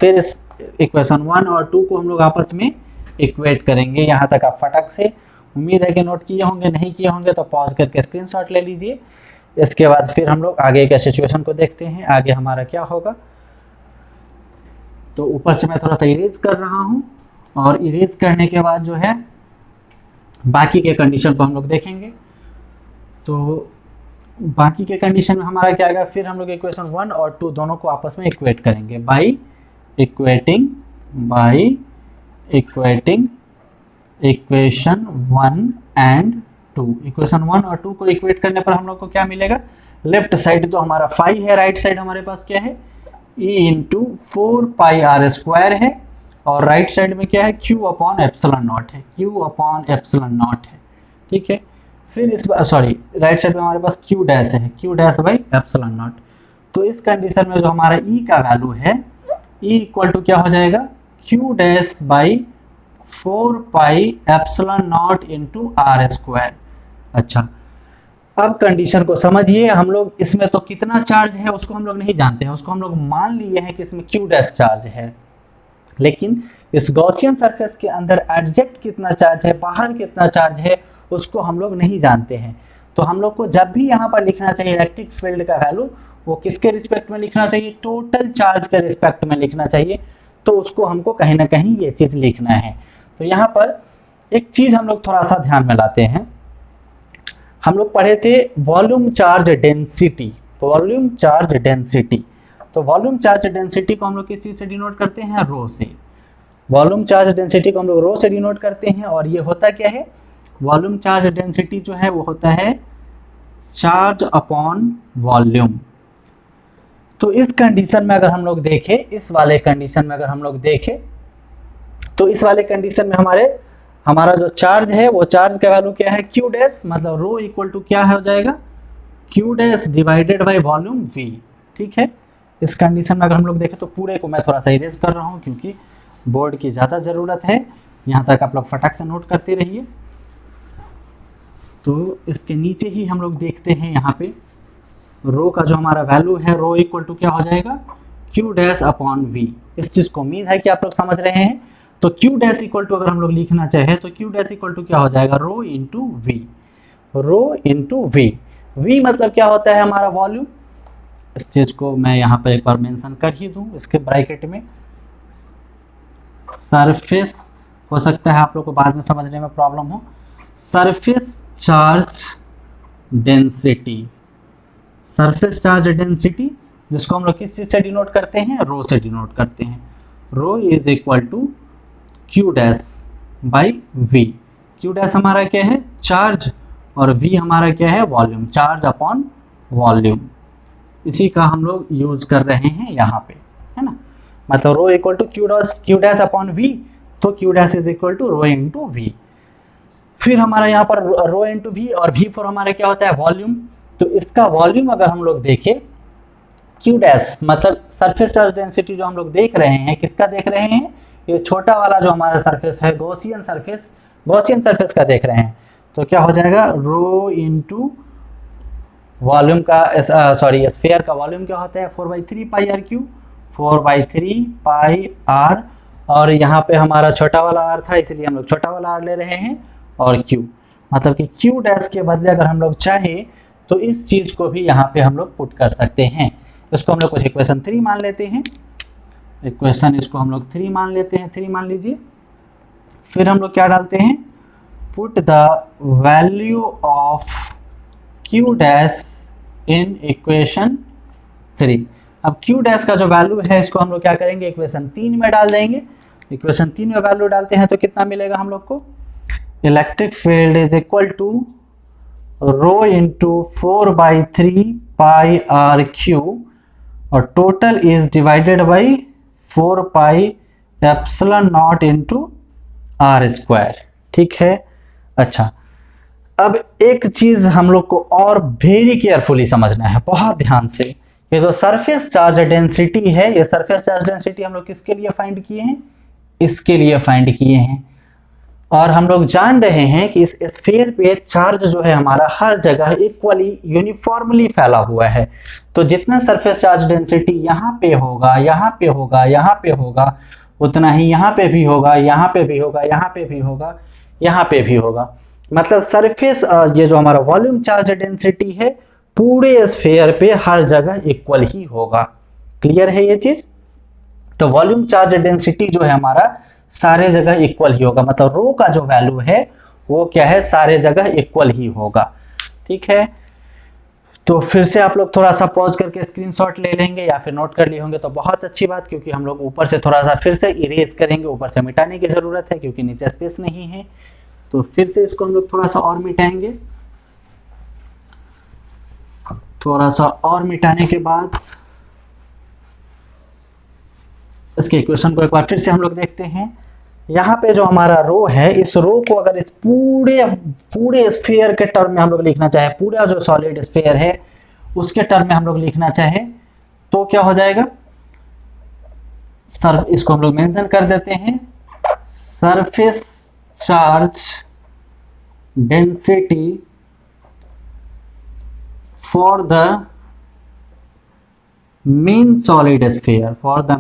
फिर इस इक्वेशन 1 और 2 को हम लोग आपस में इक्वेट करेंगे। यहाँ तक आप फटक से, उम्मीद है कि नोट किए होंगे, नहीं किए होंगे तो पॉज करके स्क्रीनशॉट ले लीजिए। इसके बाद फिर हम लोग आगे के सिचुएशन को देखते हैं, आगे हमारा क्या होगा। तो ऊपर से मैं थोड़ा सा इरेज कर रहा हूँ, और इरेज करने के बाद जो है बाकी के कंडीशन को हम लोग देखेंगे। तो बाकी के कंडीशन में हमारा क्या आएगा, फिर हम लोग इक्वेशन 1 और 2 दोनों को आपस में इक्वेट करेंगे by equating equation 1 and 2। Equation 1 और 2 को इक्वेट करने पर हम लोग को क्या मिलेगा, लेफ्ट साइड तो हमारा फाई है, राइट साइड हमारे पास क्या है, e इंटू 4 पाई r स्क्वायर है, और राइट साइड में क्या है, q अपॉन एप्सिलॉन नॉट है। ठीक है, फिर इस सॉरी राइट साइड में हमारे पास q डैश है, q dash by epsilon not. तो इस कंडीशन में जो हमारा e का वैल्यू है, e इक्वल टू क्या हो जाएगा, q dash by 4 pi epsilon naught into r square. अच्छा अब कंडीशन को समझिए, हम लोग इसमें तो कितना चार्ज है उसको हम लोग नहीं जानते हैं, उसको हम लोग मान लिए हैं कि इसमें q डैश चार्ज है, लेकिन इस गॉसियन सरफेस के अंदर एग्जैक्ट कितना चार्ज है, बाहर कितना चार्ज है, उसको हम लोग नहीं जानते हैं। तो हम लोग को जब भी यहाँ पर लिखना चाहिए इलेक्ट्रिक फील्ड का वैल्यू, वो किसके रिस्पेक्ट में लिखना चाहिए, टोटल चार्ज के रिस्पेक्ट में लिखना चाहिए। तो उसको हमको कहीं ना कहीं ये चीज लिखना है। तो यहाँ पर एक चीज हम लोग थोड़ा सा ध्यान में लाते हैं, हम लोग पढ़े थे वॉल्यूम चार्ज डेंसिटी। तो वॉल्यूम चार्ज डेंसिटी को हम लोग किस चीज से डिनोट करते हैं, रो से। वॉल्यूम चार्ज डेंसिटी को हम लोग रो से डिनोट करते हैं, और ये होता क्या है, वॉल्यूम चार्ज डेंसिटी जो है वो होता है चार्ज अपॉन वॉल्यूम। तो इस कंडीशन में अगर हम लोग देखें, इस वाले कंडीशन में हमारा जो चार्ज है वो चार्ज का वैल्यू क्या है, q डैश, मतलब रो इक्वल टू क्या हो जाएगा, q dash divided by volume v। ठीक है, इस कंडीशन में अगर हम लोग देखें तो पूरे को मैं थोड़ा सा इरेज कर रहा हूँ क्योंकि बोर्ड की ज़्यादा ज़रूरत है, यहाँ तक आप लोग फटाक से नोट करते रहिए। तो इसके नीचे ही हम लोग देखते हैं, यहाँ पे रो का जो हमारा वैल्यू है, रो इक्वल टू क्या हो जाएगा, q डैश अपॉन v। इस चीज़ को उम्मीद है कि आप लोग समझ रहे हैं। तो q डैश इक्वल टू अगर हम लोग लिखना चाहे तो q डैश इक्वल टू क्या हो जाएगा, रो इंटू v। v मतलब क्या होता है, हमारा वॉल्यूम। इस चीज को मैं यहाँ पर एक बार मेंशन कर ही दूं, इसके ब्रैकेट में सरफेस, हो सकता है आप लोग को बाद में समझने में प्रॉब्लम हो, सरफेस चार्ज डेंसिटी, जिसको हम लोग किस चीज से डिनोट करते हैं, रो से डिनोट करते हैं। Rho is equal to q dash by v। q dash हमारा क्या है, चार्ज, और v हमारा क्या है, वॉल्यूम, चार्ज अपॉन वॉल्यूम। इसी का हम लोग यूज कर रहे हैं यहाँ पे, है ना। मतलब rho equal to Q dash upon V, तो Q dash is equal to rho into V. फिर हमारा यहाँ पर रो इंटू वी, और वी फॉर हमारा क्या होता है, वॉल्यूम। तो इसका वॉल्यूम अगर हम लोग देखें, क्यू डैश मतलब सरफेस चार्ज डेंसिटी जो हम लोग देख रहे हैं, किसका देख रहे हैं, ये छोटा वाला जो हमारा सरफेस है, गॉसियन सरफेस का देख रहे हैं। तो क्या हो जाएगा, रो इंटू वॉल्यूम का, सॉरी स्फीयर का वॉल्यूम क्या होता है, 4/3 pi R cube, 4/3 pi are. और यहाँ पे हमारा छोटा वाला आर था, इसलिए हम लोग छोटा वाला आर ले रहे हैं, और क्यू, मतलब कि क्यू डैश के बदले अगर हम लोग चाहे तो इस चीज को भी यहाँ पे हम लोग पुट कर सकते हैं। इसको हम लोग कुछ इक्वेशन 3 मान लेते हैं, इक्वेशन इसको हम लोग 3 मान लेते हैं, 3 मान लीजिए। फिर हम लोग क्या डालते हैं, put the value of Q dash in equation 3। अब क्यू डैश का जो वैल्यू है, इसको हम लोग क्या करेंगे, इक्वेशन 3 में डाल देंगे। इक्वेशन 3 में वैल्यू डालते हैं तो कितना मिलेगा हम लोग को, electric field is equal to rho into 4/3 pi R Q, और total is divided by 4 pi epsilon naught into R square. ठीक है। अच्छा, अब एक चीज हम लोग को और वेरी केयरफुली समझना है, बहुत ध्यान से। ये जो सरफेस चार्ज डेंसिटी है, ये सरफेस चार्ज डेंसिटी हम लोग किसके लिए फाइंड किए हैं, इसके लिए फाइंड किए हैं। और हम लोग जान रहे हैं कि इस स्फीयर पे चार्ज जो है हमारा हर जगह इक्वली यूनिफॉर्मली फैला हुआ है। तो जितना सरफेस चार्ज डेंसिटी यहाँ पे होगा, यहाँ पे होगा, यहाँ पे होगा, उतना ही यहाँ पे भी होगा, यहाँ पे भी होगा, यहाँ पे भी होगा, यहाँ पे भी होगा। मतलब सरफेस, ये जो हमारा वॉल्यूम चार्ज डेंसिटी है, पूरे स्फीयर पे हर जगह इक्वल ही होगा। क्लियर है ये चीज। तो वॉल्यूम चार्ज डेंसिटी जो है हमारा सारे जगह इक्वल ही होगा, मतलब रो का जो वैल्यू है वो क्या है, सारे जगह इक्वल ही होगा। ठीक है। तो फिर से आप लोग थोड़ा सा पॉज करके स्क्रीनशॉट ले लेंगे या फिर नोट कर लिए होंगे तो बहुत अच्छी बात, क्योंकि हम लोग ऊपर से थोड़ा सा फिर से इरेज करेंगे, ऊपर से मिटाने की जरूरत है क्योंकि नीचे स्पेस नहीं है। तो फिर से इसको हम लोग थोड़ा सा और मिटाएंगे। थोड़ा सा और मिटाने के बाद इसके इक्वेशन को एक बार फिर से हम लोग देखते हैं। यहाँ पे जो हमारा रो है, इस रो को अगर इस पूरे स्फीयर के टर्म में हम लोग लिखना चाहे, पूरा जो सॉलिड स्फीयर है उसके टर्म में हम लोग लिखना चाहे तो क्या हो जाएगा, सर इसको हम लोग मेंशन कर देते हैं, surface charge density for the mean solid sphere, for the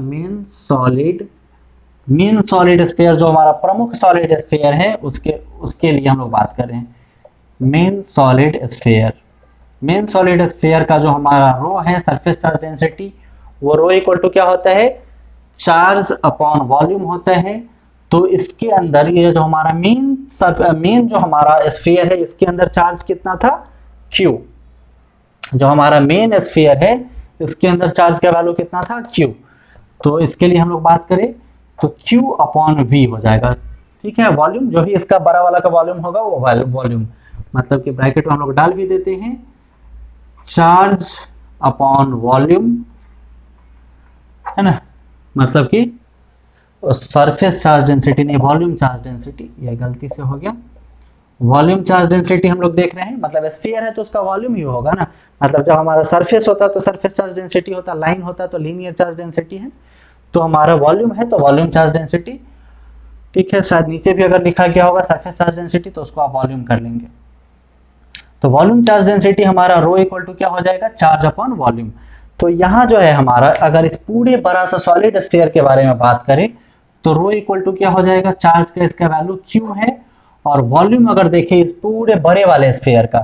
mean solid sphere जो हमारा प्रमुख सॉलिड स्फीयर है उसके लिए हम लोग बात कर रहे हैं। मेन सॉलिड स्फीयर का जो हमारा रो है, सरफेस चार्ज डेंसिटी, वो रो इक्वल टू क्या होता है, चार्ज अपॉन वॉल्यूम होता है। तो इसके अंदर ये जो हमारा मेन जो हमारा स्फीयर है, इसके अंदर चार्ज कितना था, Q। जो हमारा मेन स्फीयर है इसके अंदर चार्ज का वैल्यू कितना था, Q। तो इसके लिए हम लोग बात करें तो Q अपॉन V हो जाएगा। ठीक है। वॉल्यूम जो भी इसका बड़ा वाला का वॉल्यूम होगा वो वॉल्यूम, मतलब कि ब्रैकेट में हम लोग डाल भी देते हैं, चार्ज अपॉन वॉल्यूम, है ना। मतलब कि सरफेस चार्ज डेंसिटी नहीं, वॉल्यूम चार्ज डेंसिटी, यह गलती से हो गया। वॉल्यूम चार्ज डेंसिटी हम लोग देख रहे हैं, मतलब स्फीयर है तो उसका वॉल्यूम ही होगा ना। मतलब जब हमारा सरफेस होता है तो सरफेस चार्ज डेंसिटी होता, लाइन होता है तो लीनियर चार्ज डेंसिटी है। तो हमारा वॉल्यूम है तो वॉल्यूम चार्ज डेंसिटी। ठीक है। शायद नीचे भी अगर लिखा गया होगा सरफेस चार्ज डेंसिटी तो उसको आप वॉल्यूम कर लेंगे। तो वॉल्यूम चार्ज डेंसिटी हमारा रो इक्वल टू क्या हो जाएगा, चार्ज अपॉन वॉल्यूम। तो यहाँ जो है हमारा, अगर इस पूरे बड़ा सा सॉलिड स्फीयर के बारे में बात करें तो रो इक्वल टू क्या हो जाएगा, चार्ज का इसका वैल्यू Q है, और वॉल्यूम अगर देखें इस पूरे बड़े वाले स्फीयर का,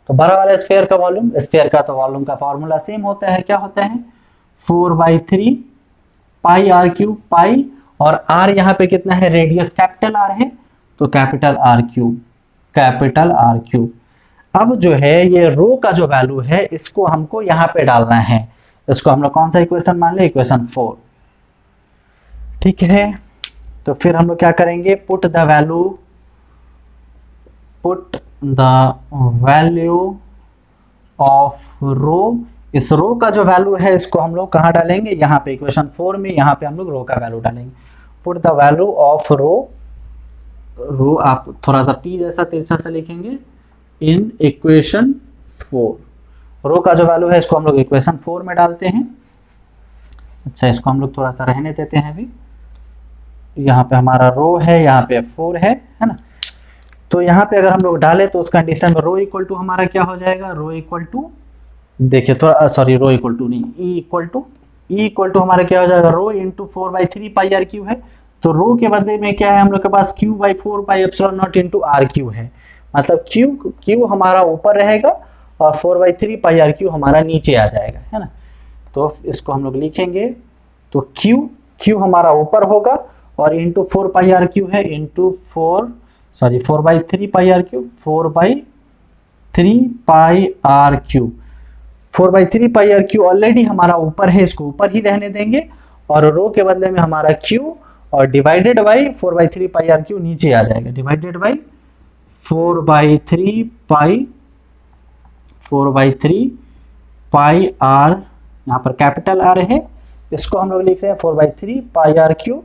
तो बड़ा वाले स्फीयर का वॉल्यूम, स्फीयर का तो वॉल्यूम का फॉर्मूला सेम होता है, क्या होता है, 4/3 पाई आर क्यूब, पाई और आर यहाँ पे कितना है, रेडियस कैपिटल आर है तो कैपिटल आर क्यूब। अब जो है ये रो का जो वैल्यू है इसको हमको यहाँ पे डालना है। इसको हम लोग कौन सा इक्वेशन मान ले, इक्वेशन 4। ठीक है। तो फिर हम लोग क्या करेंगे, पुट द वैल्यू ऑफ रो, इस रो का जो वैल्यू है इसको हम लोग कहाँ डालेंगे, यहाँ पे इक्वेशन 4 में, यहाँ पे हम लोग रो का वैल्यू डालेंगे। पुट द वैल्यू ऑफ रो, रो आप थोड़ा सा पी जैसा तिरछा सा लिखेंगे, इन इक्वेशन 4। रो का जो वैल्यू है इसको हम लोग इक्वेशन 4 में डालते हैं। अच्छा, इसको हम लोग थोड़ा सा रहने देते हैं अभी। यहाँ पे हमारा रो है, यहाँ पे 4 है ना। तो यहाँ पे अगर हम लोग डालें तो उस कंडीशन में रो इक्वल टू हमारा क्या हो जाएगा, रो इक्वल टू, देखिए थोड़ा सॉरी, रो इक्वल टू नहीं, ई इक्वल टू हमारा क्या हो जाएगा, रो इंटू 4/3 पाई आर क्यू है। तो रो के बदले में क्या है हम लोग के पास, Q/4 pi epsilon naught into R cube है। मतलब Q हमारा ऊपर रहेगा और 4/3 पाई आर क्यू हमारा नीचे आ जाएगा, है ना। तो इसको हम लोग लिखेंगे, तो Q हमारा ऊपर होगा और इंटू 4 पाई आर क्यू है, into 4/3 pi R cube, 4/3 pi R cube. 4/3 pi R cube already हमारा ऊपर है, इसको ऊपर ही रहने देंगे, और रो के बदले में हमारा Q और divided by 4/3 pi R cube नीचे आ जाएगा, डिवाइडेड बाई 4/3 पाई आर, यहाँ पर कैपिटल आर है, इसको हम लोग लिख रहे हैं 4/3 पाई आर क्यू,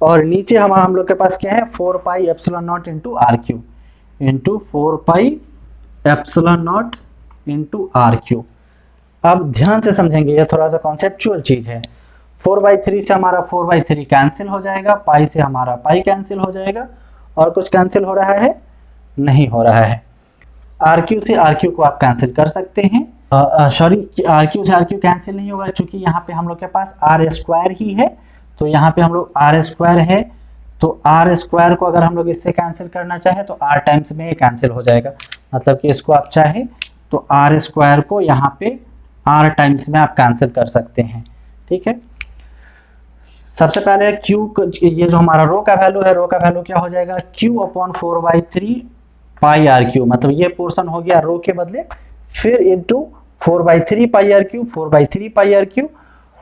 और नीचे हम लोग के पास क्या है, 4 pi epsilon naught into R cube, into 4 pi epsilon naught into R cube. अब ध्यान से समझेंगे, ये थोड़ा सा कॉन्सेप्चुअल चीज है। 4/3 से हमारा 4/3 कैंसिल हो जाएगा, पाई से हमारा पाई कैंसिल हो जाएगा, और कुछ कैंसिल हो रहा है, नहीं हो रहा है। आर क्यू से आर क्यू को आप कैंसिल कर सकते हैं, सॉरी आर क्यू से आर क्यू कैंसिल नहीं होगा, क्योंकि यहाँ पे हम लोग के पास आर स्क्वायर ही है। तो यहाँ पे हम लोग आर स्क्वायर है, तो आर स्क्वायर को अगर हम लोग इससे कैंसिल करना चाहे तो आर टाइम्स में ये कैंसिल हो जाएगा। मतलब कि इसको आप चाहे तो आर स्क्वायर को यहाँ पे आर टाइम्स में आप कैंसिल कर सकते हैं, ठीक है। सबसे पहले Q, ये जो हमारा रो का वैल्यू है, रो का वैल्यू क्या हो जाएगा, Q/4/3 पाई आर क्यू, मतलब ये पोर्शन हो गया रो के बदले, फिर into 4/3 pi R cube, 4/3 pi R Q,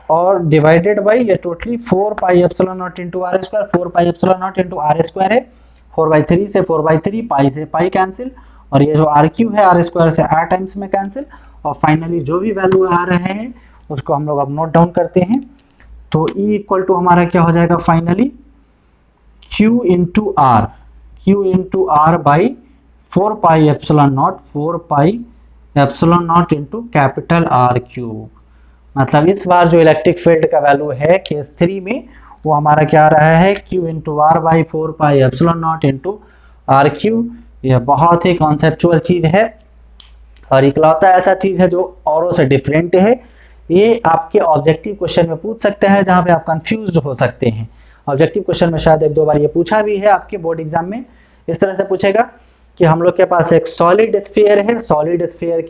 और डिवाइडेड बाई ये totally 4 pi epsilon naught into R square, 4 pi epsilon naught into R square है, 4/3 से 4/3, पाई से पाई कैंसिल, और ये जो आर क्यू है आर स्क्वायर से आर टाइम्स में कैंसिल, और फाइनली जो भी वैल्यू आ रहे हैं उसको हम लोग अब नोट डाउन करते हैं। तो E इक्वल टू हमारा क्या हो जाएगा finally, Q into R by 4 pi epsilon naught, 4 pi epsilon naught into capital R cube. मतलब इस बार जो इलेक्ट्रिक फील्ड का वैल्यू है केस 3 में, वो हमारा क्या आ रहा है, Q into R by 4 pi epsilon naught into R cube. यह बहुत ही कॉन्सेप्चुअल चीज है, और इकलौता ऐसा चीज है जो औरों से डिफरेंट है। ये आपके ऑब्जेक्टिव क्वेश्चन में पूछ सकते हैं, जहां पे आप कंफ्यूज हो सकते हैं। ऑब्जेक्टिव क्वेश्चन में शायद 1-2 बार ये पूछा भी है आपके बोर्ड एग्जाम में। इस तरह से पूछेगा कि हम लोग के पास एक सॉलिड स्फीयर है, सॉलिड स्फीयर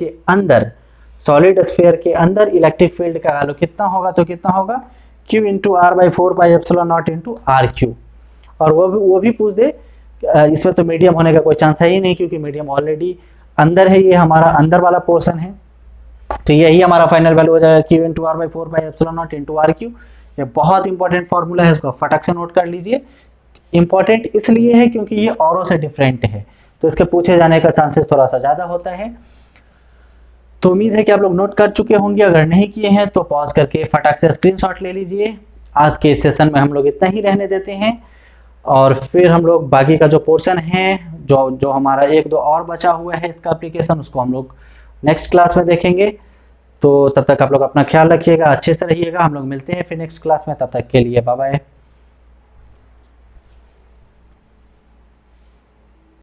के अंदर इलेक्ट्रिक फील्ड का वैल्यू कितना होगा, तो कितना होगा, Q into R by 4 pi epsilon naught into R Q. और वो भी पूछ दे, इसमें तो मीडियम होने का कोई चांस है ही नहीं, क्योंकि मीडियम ऑलरेडी अंदर है, ये हमारा अंदर वाला पोर्शन है। तो यही हमारा फाइनल वैल्यू हो जाएगा, Q into R by 4 pi epsilon naught into R cube. ये बहुत इंपॉर्टेंट फॉर्मूला है, इसको फटाक से नोट कर लीजिए। इंपॉर्टेंट इसलिए है क्योंकि ये औरों से डिफरेंट है, तो इसके पूछे जाने का चांसेस थोड़ा सा ज्यादा होता है। तो उम्मीद है कि आप लोग नोट कर चुके होंगे, अगर नहीं किए हैं तो पॉज करके फटाक से स्क्रीनशॉट ले लीजिए। आज के सेशन में हम लोग इतना ही रहने देते हैं, और फिर हम लोग बाकी का जो पोर्शन है, जो हमारा 1-2 और बचा हुआ है इसका एप्लीकेशन, उसको हम लोग नेक्स्ट क्लास में देखेंगे। तो तब तक आप लोग अपना ख्याल रखिएगा, अच्छे से रहिएगा। हम लोग मिलते हैं फिर नेक्स्ट क्लास में, तब तक के लिए बाय बाय।